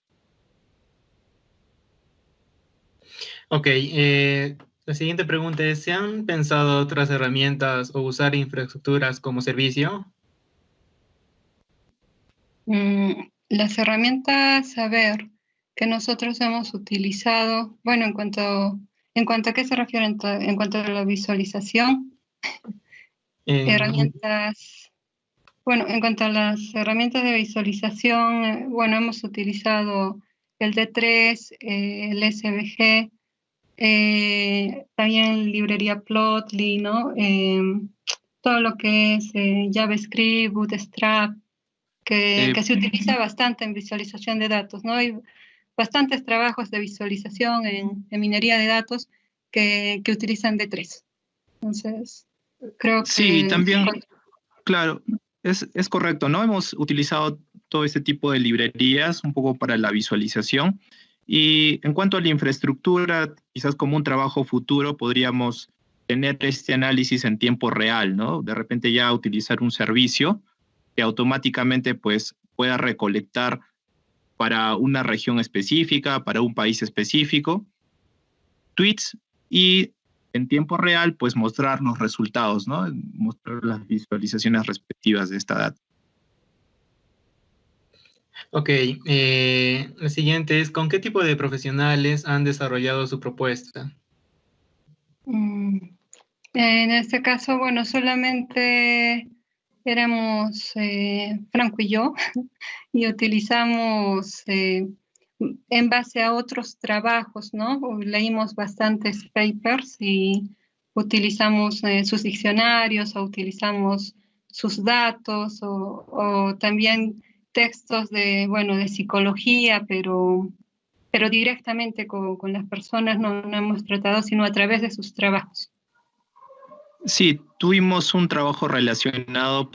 Ok, la siguiente pregunta es, ¿se han pensado otras herramientas o usar infraestructuras como servicio? Las herramientas, a ver, que nosotros hemos utilizado, bueno, en cuanto a qué se refiere, en cuanto a la visualización, herramientas, bueno, en cuanto a las herramientas de visualización, bueno, hemos utilizado el D3, el SVG, también librería Plotly, ¿no? Todo lo que es JavaScript, Bootstrap, que se utiliza bastante en visualización de datos, ¿no? Hay bastantes trabajos de visualización en minería de datos que utilizan D3. Entonces, creo que... Sí, también, claro, es correcto, ¿no? Hemos utilizado todo este tipo de librerías un poco para la visualización. Y en cuanto a la infraestructura, quizás como un trabajo futuro podríamos tener este análisis en tiempo real, ¿no? De repente ya utilizar un servicio que automáticamente pues pueda recolectar para una región específica, para un país específico, tweets y en tiempo real pues mostrar los resultados, ¿no? Mostrar las visualizaciones respectivas de esta data. Ok, la siguiente es, ¿con qué tipo de profesionales han desarrollado su propuesta? En este caso, bueno, solamente éramos Franco y yo, y utilizamos en base a otros trabajos, ¿no? Leímos bastantes papers y utilizamos sus diccionarios o utilizamos sus datos o también textos de psicología, pero directamente con las personas no hemos tratado, sino a través de sus trabajos. Sí, tuvimos un trabajo relacionado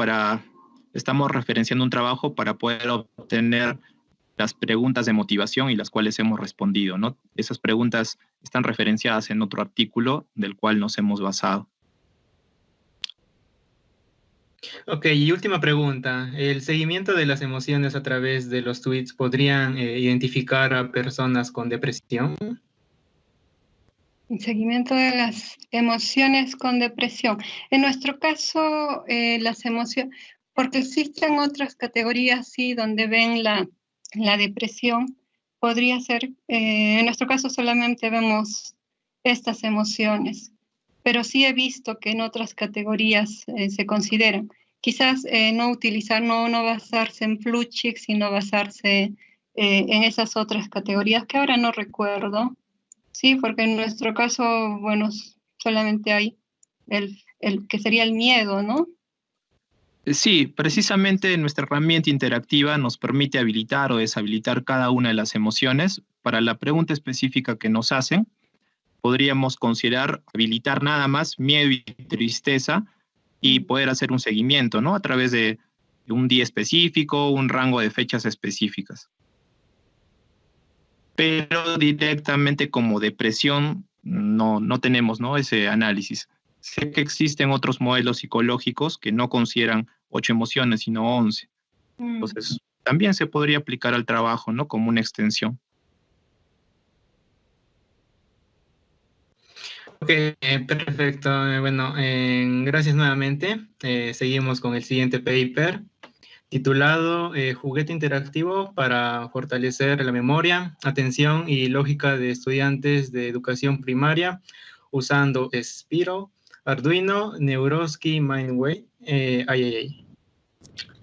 estamos referenciando un trabajo para poder obtener las preguntas de motivación y las cuales hemos respondido, ¿no? Esas preguntas están referenciadas en otro artículo del cual nos hemos basado. Ok, y última pregunta. ¿El seguimiento de las emociones a través de los tweets podrían identificar a personas con depresión? El seguimiento de las emociones con depresión. En nuestro caso, las emociones, porque existen otras categorías, sí, donde ven la depresión, podría ser, en nuestro caso solamente vemos estas emociones, pero sí he visto que en otras categorías se consideran. Quizás no basarse en Plutchik, sino basarse en esas otras categorías que ahora no recuerdo. Sí, porque en nuestro caso, bueno, solamente hay el que sería el miedo, ¿no? Sí, precisamente nuestra herramienta interactiva nos permite habilitar o deshabilitar cada una de las emociones. Para la pregunta específica que nos hacen, podríamos considerar habilitar nada más miedo y tristeza y poder hacer un seguimiento, ¿no? A través de un día específico, un rango de fechas específicas. Pero directamente como depresión no tenemos, ¿no?, ese análisis. Sé que existen otros modelos psicológicos que no consideran 8 emociones, sino 11. Entonces, también se podría aplicar al trabajo, ¿no?, como una extensión. Ok, perfecto. Bueno, gracias nuevamente. Seguimos con el siguiente paper, titulado Juguete interactivo para fortalecer la memoria, atención y lógica de estudiantes de educación primaria usando Spiro, Arduino, Neurosky, Mindway,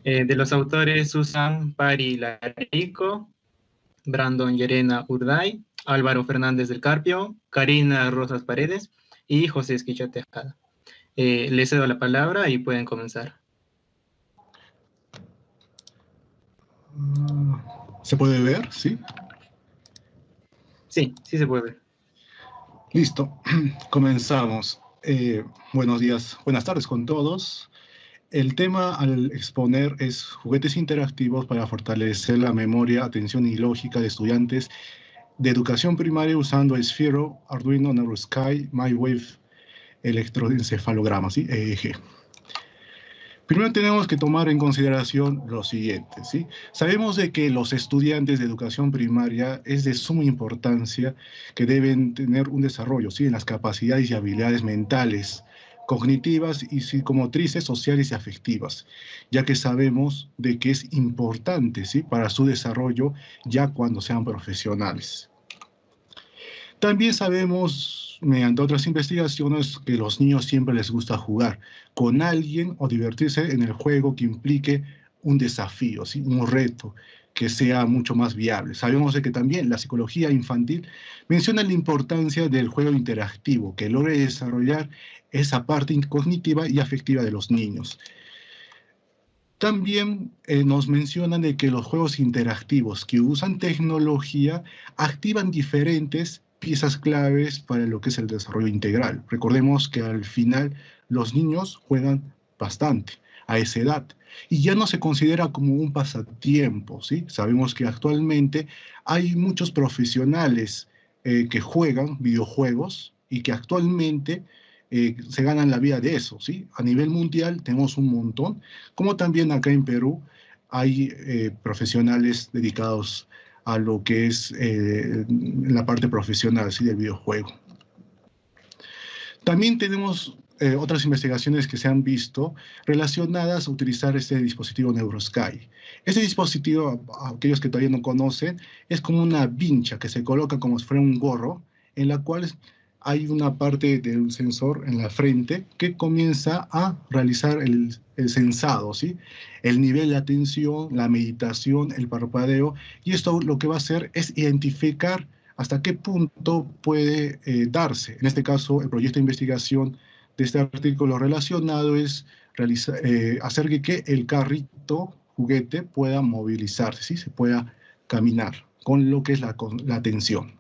de los autores Susan Pari Larico, Brandon Llerena Urday, Álvaro Fernández del Carpio, Karina Rosas Paredes y José Esquicha Tejada. Les cedo la palabra y pueden comenzar. ¿Se puede ver? ¿Sí? Sí, sí se puede ver. Listo. Comenzamos. Buenos días, buenas tardes con todos. El tema al exponer es juguetes interactivos para fortalecer la memoria, atención y lógica de estudiantes de educación primaria usando Sphero, Arduino, Neurosky, MyWave, electroencefalograma, ¿sí? EEG. Primero tenemos que tomar en consideración lo siguiente, ¿sí? Sabemos de que los estudiantes de educación primaria es de suma importancia que deben tener un desarrollo, ¿sí?, en las capacidades y habilidades mentales, cognitivas y psicomotrices, sociales y afectivas, ya que sabemos de que es importante, ¿sí?, para su desarrollo ya cuando sean profesionales. También sabemos, mediante otras investigaciones, que a los niños siempre les gusta jugar con alguien o divertirse en el juego que implique un desafío, ¿sí?, un reto que sea mucho más viable. Sabemos de que también la psicología infantil menciona la importancia del juego interactivo, que logre desarrollar esa parte cognitiva y afectiva de los niños. También nos mencionan de que los juegos interactivos que usan tecnología activan diferentes piezas claves para lo que es el desarrollo integral. Recordemos que al final los niños juegan bastante a esa edad y ya no se considera como un pasatiempo, ¿sí? Sabemos que actualmente hay muchos profesionales que juegan videojuegos y que actualmente se ganan la vida de eso, ¿sí? A nivel mundial tenemos un montón, como también acá en Perú hay profesionales dedicados a lo que es la parte profesional, ¿sí?, del videojuego. También tenemos otras investigaciones que se han visto relacionadas a utilizar este dispositivo Neurosky. Este dispositivo, aquellos que todavía no conocen, es como una vincha que se coloca como si fuera un gorro, en la cual hay una parte de un sensor en la frente que comienza a realizar el sensado, ¿sí?, el nivel de atención, la meditación, el parpadeo, y esto lo que va a hacer es identificar hasta qué punto puede darse. En este caso, el proyecto de investigación de este artículo relacionado es hacer que el carrito juguete pueda movilizarse, ¿sí?, se pueda caminar con lo que es la atención.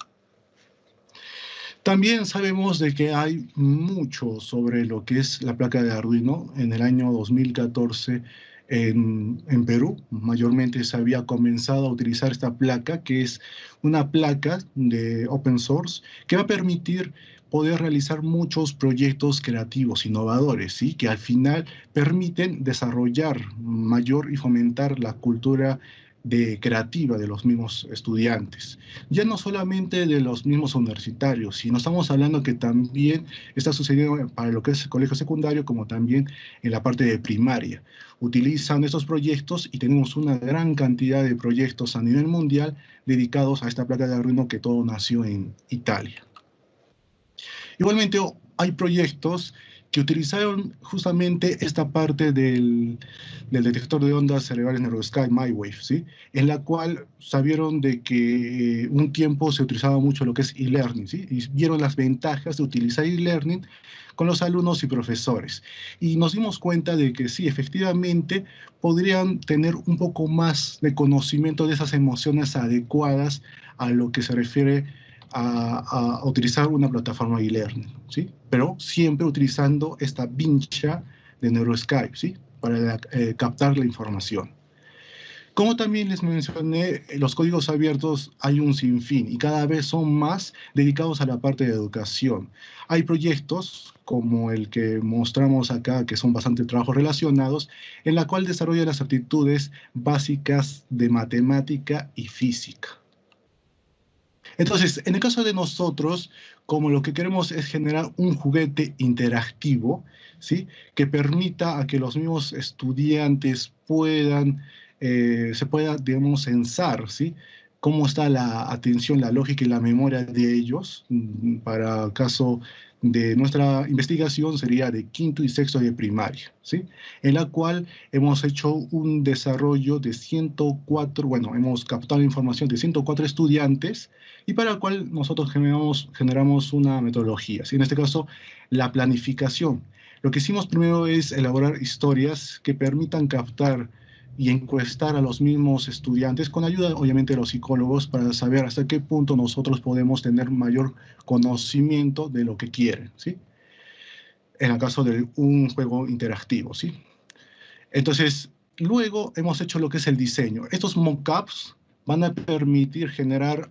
También sabemos de que hay mucho sobre lo que es la placa de Arduino. En el año 2014 en Perú mayormente se había comenzado a utilizar esta placa, que es una placa de open source que va a permitir poder realizar muchos proyectos creativos, innovadores, ¿sí?, que al final permiten desarrollar mayor y fomentar la cultura creativa de los mismos estudiantes. Ya no solamente de los mismos universitarios, sino estamos hablando que también está sucediendo para lo que es el colegio secundario, como también en la parte de primaria. Utilizan estos proyectos y tenemos una gran cantidad de proyectos a nivel mundial dedicados a esta placa de Arduino que todo nació en Italia. Igualmente hay proyectos que utilizaron justamente esta parte del detector de ondas cerebrales Neurosky MyWave, ¿sí?, en la cual sabieron de que un tiempo se utilizaba mucho lo que es e-learning, ¿sí?, y vieron las ventajas de utilizar e-learning con los alumnos y profesores. Y nos dimos cuenta de que sí, efectivamente, podrían tener un poco más de conocimiento de esas emociones adecuadas a lo que se refiere a utilizar una plataforma e-learning, ¿sí? Pero siempre utilizando esta vincha de NeuroSkype, ¿sí? Para captar la información. Como también les mencioné, los códigos abiertos hay un sinfín y cada vez son más dedicados a la parte de educación. Hay proyectos como el que mostramos acá, que son bastante trabajos relacionados, en la cual desarrolla las aptitudes básicas de matemática y física. Entonces, en el caso de nosotros, como lo que queremos es generar un juguete interactivo, ¿sí? Que permita a que los mismos estudiantes puedan, se pueda, digamos, censar, ¿sí? Cómo está la atención, la lógica y la memoria de ellos. Para el caso de nuestra investigación sería de quinto y sexto de primaria, ¿sí? En la cual hemos hecho un desarrollo de 104, bueno, hemos captado información de 104 estudiantes y para el cual nosotros generamos una metodología, ¿sí? En este caso, la planificación. Lo que hicimos primero es elaborar historias que permitan captar y encuestar a los mismos estudiantes con ayuda, obviamente, de los psicólogos para saber hasta qué punto nosotros podemos tener mayor conocimiento de lo que quieren, ¿sí? En el caso de un juego interactivo, ¿sí? Entonces, luego hemos hecho lo que es el diseño. Estos mockups van a permitir generar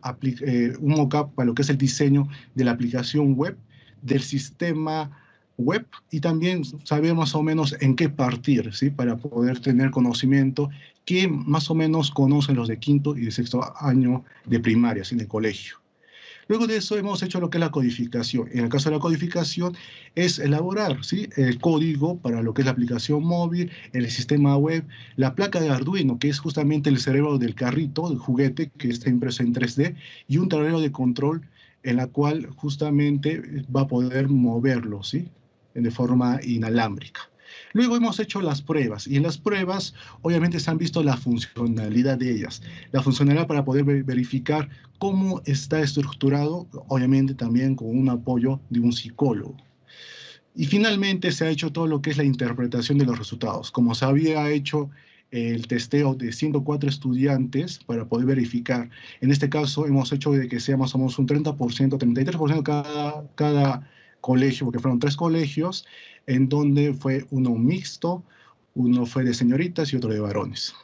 un mockup para lo que es el diseño de la aplicación web, del sistema web y también saber más o menos en qué partir, ¿sí? Para poder tener conocimiento que más o menos conocen los de quinto y de sexto año de primaria, ¿sí? En el colegio. Luego de eso hemos hecho lo que es la codificación. En el caso de la codificación es elaborar, ¿sí? El código para lo que es la aplicación móvil, el sistema web, la placa de Arduino, que es justamente el cerebro del carrito, del juguete que está impreso en 3D, y un tablero de control en la cual justamente va a poder moverlo, ¿sí? De forma inalámbrica. Luego hemos hecho las pruebas y en las pruebas obviamente se han visto la funcionalidad de ellas. La funcionalidad para poder verificar cómo está estructurado, obviamente también con un apoyo de un psicólogo. Y finalmente se ha hecho todo lo que es la interpretación de los resultados. Como se había hecho el testeo de 104 estudiantes para poder verificar. En este caso hemos hecho de que sea más o menos un 30%, 33% cada colegio, porque fueron 3 colegios, en donde fue uno mixto, uno fue de señoritas y otro de varones.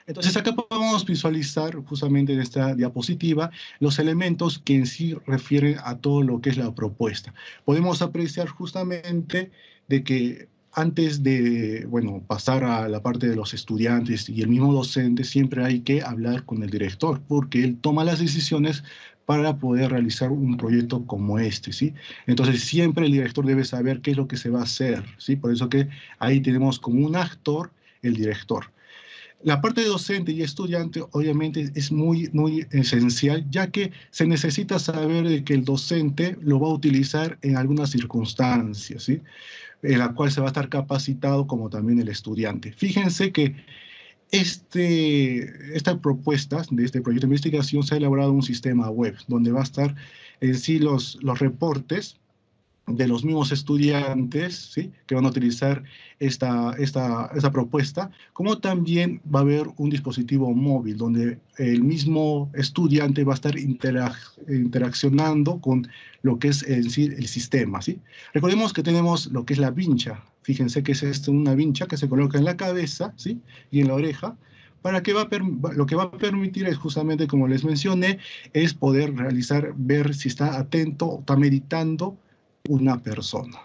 Entonces acá podemos visualizar justamente en esta diapositiva los elementos que en sí refieren a todo lo que es la propuesta. Podemos apreciar justamente de que antes de, bueno, pasar a la parte de los estudiantes y el mismo docente, siempre hay que hablar con el director, porque él toma las decisiones para poder realizar un proyecto como este, ¿sí? Entonces, siempre el director debe saber qué es lo que se va a hacer, ¿sí? Por eso que ahí tenemos como un actor el director. La parte de docente y estudiante, obviamente, es muy, muy esencial, ya que se necesita saber de que el docente lo va a utilizar en algunas circunstancias, ¿sí? En la cual se va a estar capacitado como también el estudiante. Fíjense que esta propuesta de este proyecto de investigación se ha elaborado un sistema web donde va a estar en sí los reportes de los mismos estudiantes, ¿sí? Que van a utilizar esta propuesta, como también va a haber un dispositivo móvil donde el mismo estudiante va a estar interaccionando con lo que es en sí el sistema, ¿sí? Recordemos que tenemos lo que es la vincha. Fíjense que es una vincha que se coloca en la cabeza, ¿sí? Y en la oreja, para que lo que va a permitir es justamente, como les mencioné, es poder ver si está atento o está meditando una persona.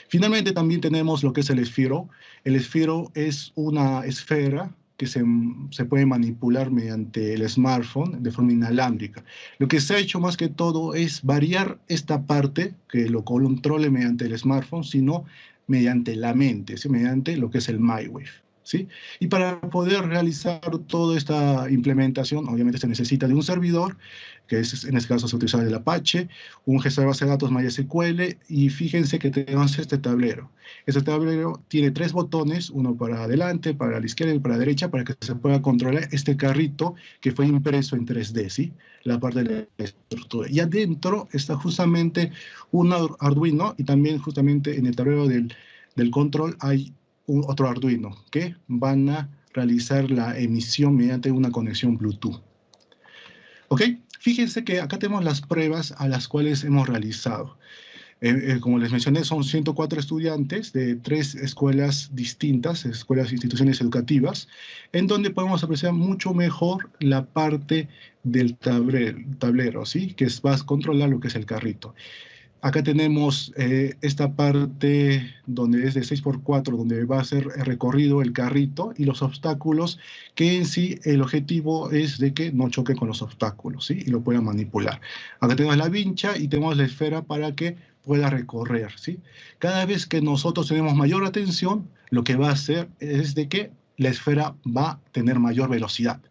Finalmente también tenemos lo que es el esfero. El esfero es una esfera que se puede manipular mediante el smartphone de forma inalámbrica. Lo que se ha hecho más que todo es variar esta parte, que lo controle mediante el smartphone, sino mediante la mente, ¿sí? Mediante lo que es el MyWave, ¿sí? Y para poder realizar toda esta implementación, obviamente se necesita de un servidor, que en este caso se utiliza el Apache, un gestor de base de datos MySQL, y fíjense que tenemos este tablero. Este tablero tiene 3 botones, uno para adelante, para la izquierda y para la derecha, para que se pueda controlar este carrito que fue impreso en 3D, ¿sí? La parte de la estructura. Y adentro está justamente un Arduino, y también justamente en el tablero del control hay otro Arduino que van a realizar la emisión mediante una conexión Bluetooth. ¿Ok? Fíjense que acá tenemos las pruebas a las cuales hemos realizado. Como les mencioné, son 104 estudiantes de 3 escuelas distintas, escuelas e instituciones educativas, en donde podemos apreciar mucho mejor la parte del tablero, ¿sí? Que va a controlar lo que es el carrito. Acá tenemos esta parte donde es de 6x4, donde va a ser recorrido el carrito y los obstáculos, que en sí el objetivo es de que no choque con los obstáculos, ¿sí? Y lo pueda manipular. Acá tenemos la vincha y tenemos la esfera para que pueda recorrer, ¿sí? Cada vez que nosotros tenemos mayor atención, lo que va a hacer es de que la esfera va a tener mayor velocidad.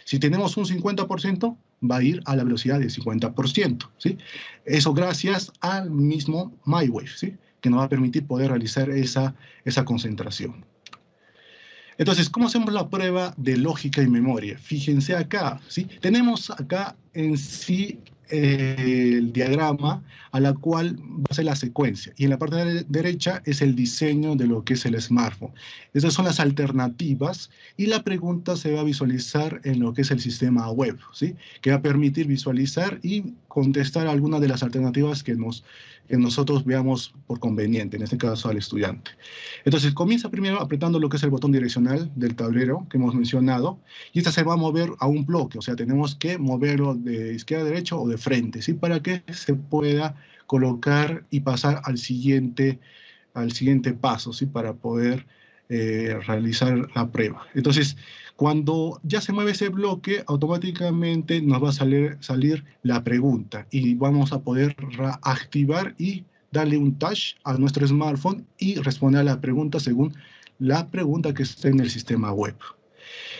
Si tenemos un 50%, va a ir a la velocidad del 50%, ¿sí? Eso gracias al mismo MyWave, ¿sí? Que nos va a permitir poder realizar esa concentración. Entonces, ¿cómo hacemos la prueba de lógica y memoria? Fíjense acá, ¿sí? Tenemos acá en sí el diagrama a la cual va a ser la secuencia. Y en la parte derecha es el diseño de lo que es el smartphone. Esas son las alternativas y la pregunta se va a visualizar en lo que es el sistema web, ¿sí? Que va a permitir visualizar y contestar algunas de las alternativas que nosotros veamos por conveniente, en este caso al estudiante. Entonces comienza primero apretando lo que es el botón direccional del tablero que hemos mencionado, y esta se va a mover a un bloque, o sea, tenemos que moverlo de izquierda a derecha o de frente, ¿sí? Para que se pueda colocar y pasar al siguiente paso, ¿sí? Para poder realizar la prueba. Entonces, cuando ya se mueve ese bloque, automáticamente nos va a salir la pregunta y vamos a poder activar y darle un touch a nuestro smartphone y responder a la pregunta según la pregunta que esté en el sistema web.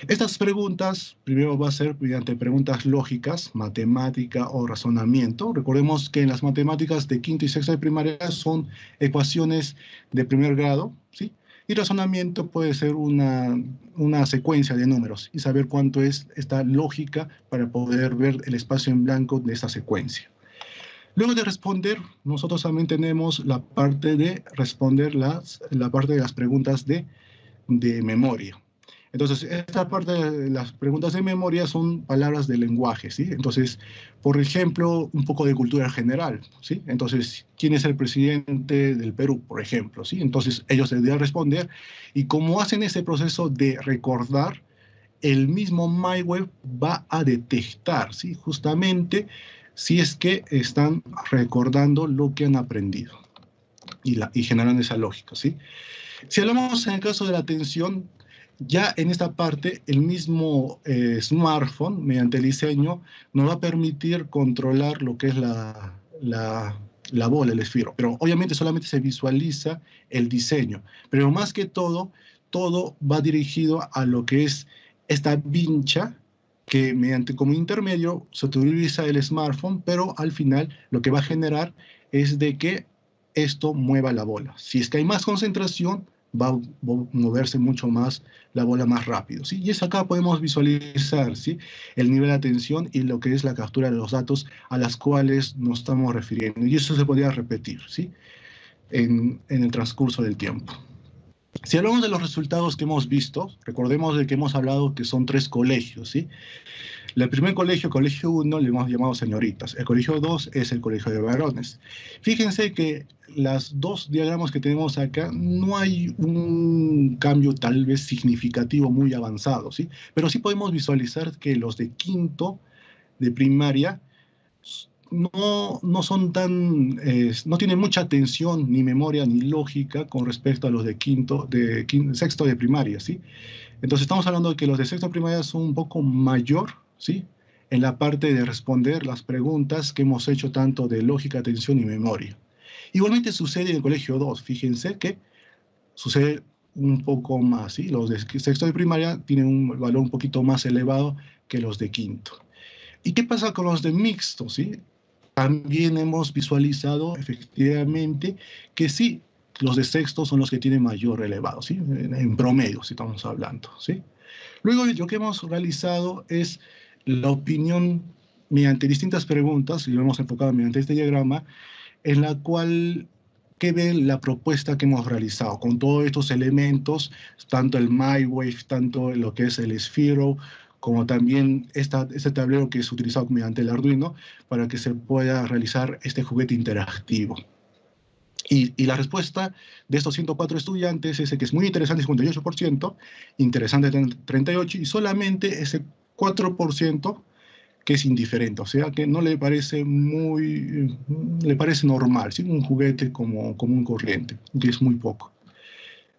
Estas preguntas, primero va a ser mediante preguntas lógicas, matemática o razonamiento. Recordemos que en las matemáticas de quinto y sexto de primaria son ecuaciones de primer grado, ¿sí? Y razonamiento puede ser una secuencia de números y saber cuánto es esta lógica para poder ver el espacio en blanco de esta secuencia. Luego de responder, nosotros también tenemos la parte de responder la parte de las preguntas de memoria. Entonces, esta parte de las preguntas de memoria son palabras de lenguaje, ¿sí? Entonces, por ejemplo, un poco de cultura general, ¿sí? Entonces, ¿quién es el presidente del Perú, por ejemplo, ¿sí? Entonces, ellos deberían responder, y como hacen ese proceso de recordar, el mismo MyWave va a detectar, ¿sí? Justamente si es que están recordando lo que han aprendido y generan esa lógica, ¿sí? Si hablamos en el caso de la atención, ya en esta parte, el mismo smartphone, mediante el diseño, nos va a permitir controlar lo que es la bola, el esfero. Pero obviamente solamente se visualiza el diseño. Pero más que todo va dirigido a lo que es esta vincha, que mediante como intermedio se utiliza el smartphone, pero al final lo que va a generar es de que esto mueva la bola. Si es que hay más concentración, va a moverse mucho más la bola más rápido, ¿sí? Y eso acá podemos visualizar, ¿sí? El nivel de atención y lo que es la captura de los datos a las cuales nos estamos refiriendo. Y eso se podría repetir, ¿sí? En el transcurso del tiempo. Si hablamos de los resultados que hemos visto, recordemos de que hemos hablado que son 3 colegios, ¿sí? El primer colegio, colegio 1, le hemos llamado señoritas. El colegio 2 es el colegio de varones. Fíjense que las 2 diagramas que tenemos acá no hay un cambio tal vez significativo muy avanzado, ¿sí? Pero sí podemos visualizar que los de quinto de primaria no son tan, no tienen mucha atención, ni memoria, ni lógica con respecto a los de sexto de primaria, ¿sí? Entonces estamos hablando de que los de sexto de primaria son un poco mayor, ¿sí? En la parte de responder las preguntas que hemos hecho tanto de lógica, atención y memoria. Igualmente sucede en el colegio 2, fíjense que sucede un poco más, ¿sí? Los de sexto de primaria tienen un valor un poquito más elevado que los de quinto. ¿Y qué pasa con los de mixto, sí? También hemos visualizado efectivamente que sí, los de sexto son los que tienen mayor elevado, ¿sí? En promedio, si estamos hablando, ¿sí? Luego, lo que hemos realizado es la opinión mediante distintas preguntas, y lo hemos enfocado mediante este diagrama, en la cual, ¿qué ven la propuesta que hemos realizado? Con todos estos elementos, tanto el MyWave, tanto lo que es el Sphero, como también este tablero que es utilizado mediante el Arduino para que se pueda realizar este juguete interactivo. Y la respuesta de estos 104 estudiantes es que es muy interesante, 58%, interesante 38%, y solamente ese 4% que es indiferente, o sea que no le parece le parece normal, ¿sí? Un juguete como un corriente, que es muy poco.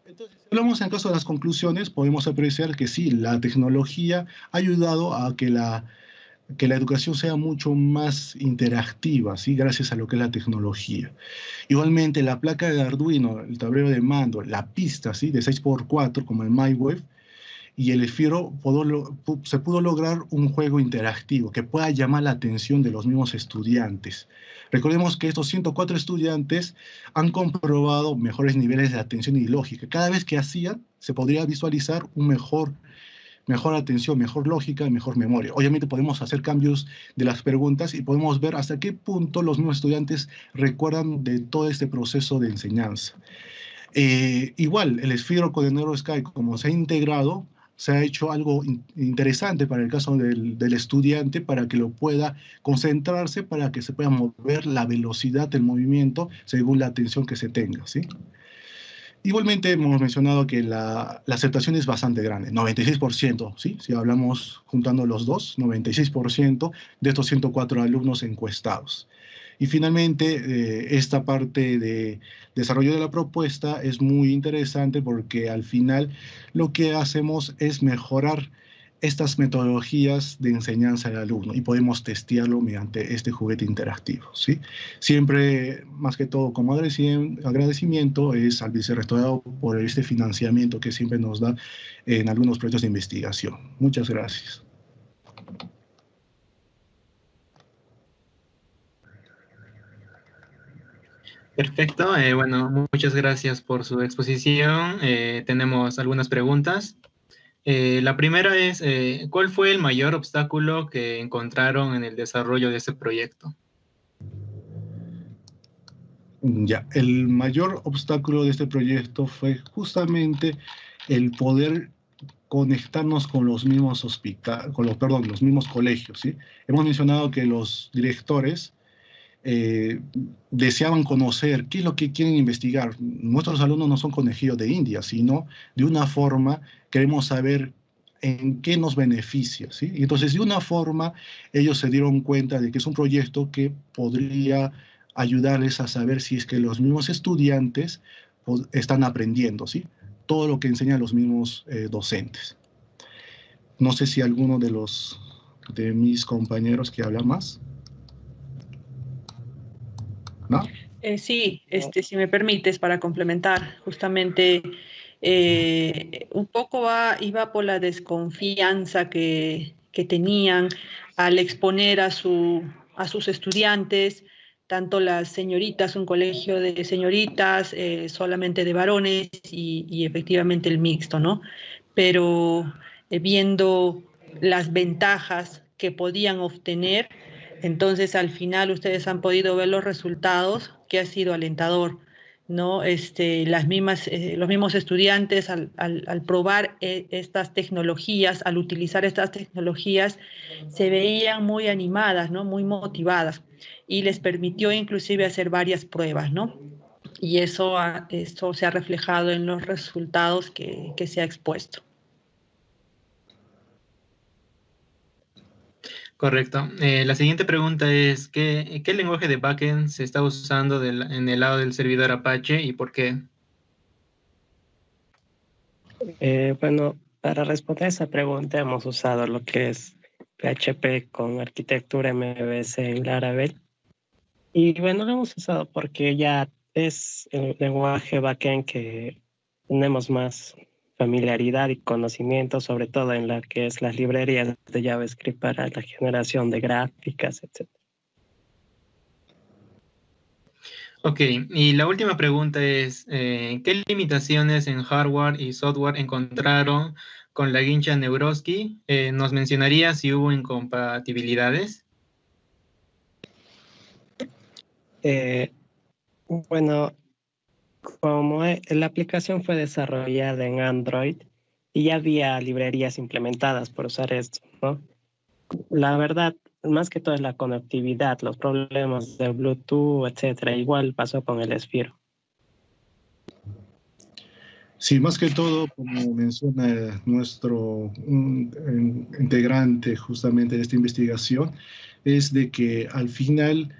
Entonces, si hablamos en el caso de las conclusiones, podemos apreciar que sí, la tecnología ha ayudado a que la educación sea mucho más interactiva, ¿sí? Gracias a lo que es la tecnología. Igualmente, la placa de Arduino, el tablero de mando, la pista, ¿sí? De 6x4, como el MyWave, y el esfero se pudo lograr un juego interactivo que pueda llamar la atención de los mismos estudiantes. Recordemos que estos 104 estudiantes han comprobado mejores niveles de atención y lógica. Cada vez que hacían, se podría visualizar un mejor atención, mejor lógica y mejor memoria. Obviamente podemos hacer cambios de las preguntas y podemos ver hasta qué punto los mismos estudiantes recuerdan de todo este proceso de enseñanza. Igual, el esfero de NeuroSky, como se ha integrado, se ha hecho algo interesante para el caso del estudiante, para que lo pueda concentrarse, para que se pueda mover la velocidad del movimiento según la atención que se tenga, ¿sí? Igualmente hemos mencionado que la aceptación es bastante grande, 96%, ¿sí? Si hablamos juntando los dos, 96% de estos 104 alumnos encuestados. Y finalmente, esta parte de desarrollo de la propuesta es muy interesante porque al final lo que hacemos es mejorar estas metodologías de enseñanza del alumno y podemos testearlo mediante este juguete interactivo, ¿sí? Siempre, más que todo, como agradecimiento es al vicerrectorado por este financiamiento que siempre nos da en algunos proyectos de investigación. Muchas gracias. Perfecto, bueno, muchas gracias por su exposición. Tenemos algunas preguntas. La primera es, ¿cuál fue el mayor obstáculo que encontraron en el desarrollo de este proyecto? Ya, el mayor obstáculo de este proyecto fue justamente el poder conectarnos con los mismos los mismos colegios, ¿sí? Hemos mencionado que los directores deseaban conocer qué es lo que quieren investigar. Nuestros alumnos no son conejillos de India, sino de una forma queremos saber en qué nos beneficia, ¿sí? Y entonces, de una forma, ellos se dieron cuenta de que es un proyecto que podría ayudarles a saber si es que los mismos estudiantes están aprendiendo, ¿sí? Todo lo que enseñan los mismos docentes. No sé si alguno de mis compañeros que habla más. ¿No? Sí, si me permites, para complementar, justamente un poco iba por la desconfianza que tenían al exponer a sus estudiantes, tanto las señoritas, un colegio de señoritas, solamente de varones y efectivamente el mixto, ¿no? Pero viendo las ventajas que podían obtener, entonces al final ustedes han podido ver los resultados, que ha sido alentador, ¿no? Los mismos estudiantes al probar estas tecnologías, al utilizar estas tecnologías, se veían muy animadas, ¿no? Muy motivadas, y les permitió inclusive hacer varias pruebas, ¿no? Y eso se ha reflejado en los resultados que se ha expuesto. Correcto. La siguiente pregunta es, ¿qué lenguaje de backend se está usando en el lado del servidor Apache y por qué? Bueno, para responder esa pregunta hemos usado lo que es PHP con arquitectura MVC en Laravel. Y bueno, lo hemos usado porque ya es el lenguaje backend que tenemos más familiaridad y conocimiento, sobre todo en la que es las librerías de JavaScript para la generación de gráficas, etc. Ok, y la última pregunta es, ¿qué limitaciones en hardware y software encontraron con la guincha Neurosky? ¿Nos mencionaría si hubo incompatibilidades? Bueno, como la aplicación fue desarrollada en Android, y ya había librerías implementadas por usar esto, ¿no? La verdad, más que todo es la conectividad, los problemas de Bluetooth, etcétera. Igual pasó con el Sphero. Sí, más que todo, como menciona nuestro integrante justamente de esta investigación, es de que al final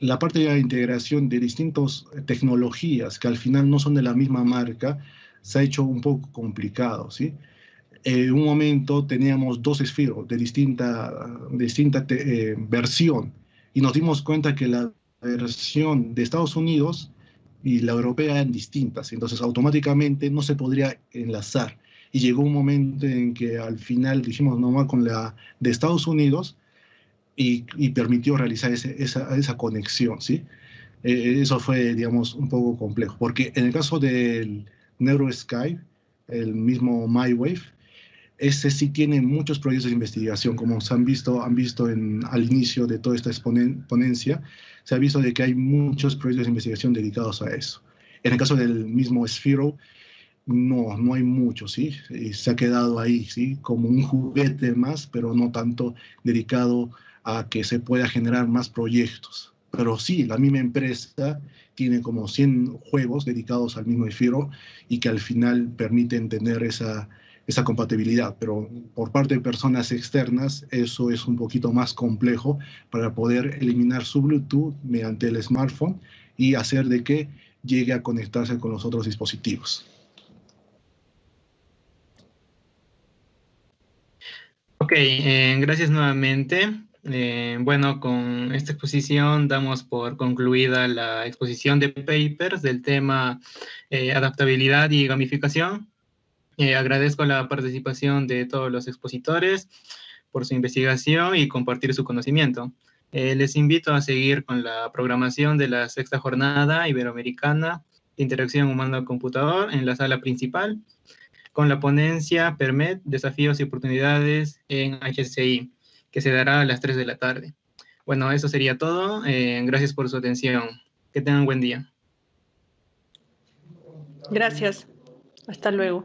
la parte de la integración de distintas tecnologías que al final no son de la misma marca se ha hecho un poco complicado, ¿sí? En un momento teníamos dos Sphero de distinta versión y nos dimos cuenta que la versión de Estados Unidos y la europea eran distintas, entonces automáticamente no se podría enlazar. Y llegó un momento en que al final dijimos nomás con la de Estados Unidos y permitió realizar esa conexión, ¿sí? Eso fue, digamos, un poco complejo, porque en el caso del NeuroSky, el mismo MyWave, ese sí tiene muchos proyectos de investigación, como se han visto al inicio de toda esta ponencia, se ha visto de que hay muchos proyectos de investigación dedicados a eso. En el caso del mismo Sphero, no hay mucho, ¿sí? Y se ha quedado ahí, ¿sí? Como un juguete más, pero no tanto dedicado a que se pueda generar más proyectos. Pero sí, la misma empresa tiene como 100 juegos dedicados al mismo Sphero y que al final permiten tener esa compatibilidad, pero por parte de personas externas eso es un poquito más complejo para poder eliminar su Bluetooth mediante el smartphone y hacer de que llegue a conectarse con los otros dispositivos. Ok, gracias nuevamente. Bueno, con esta exposición damos por concluida la exposición de papers del tema adaptabilidad y gamificación. Agradezco la participación de todos los expositores por su investigación y compartir su conocimiento. Les invito a seguir con la programación de la sexta jornada iberoamericana de interacción humano-computador en la sala principal, con la ponencia PERMET, Desafíos y Oportunidades en HCI, que se dará a las 3 de la tarde. Bueno, eso sería todo. Gracias por su atención. Que tengan buen día. Gracias. Hasta luego.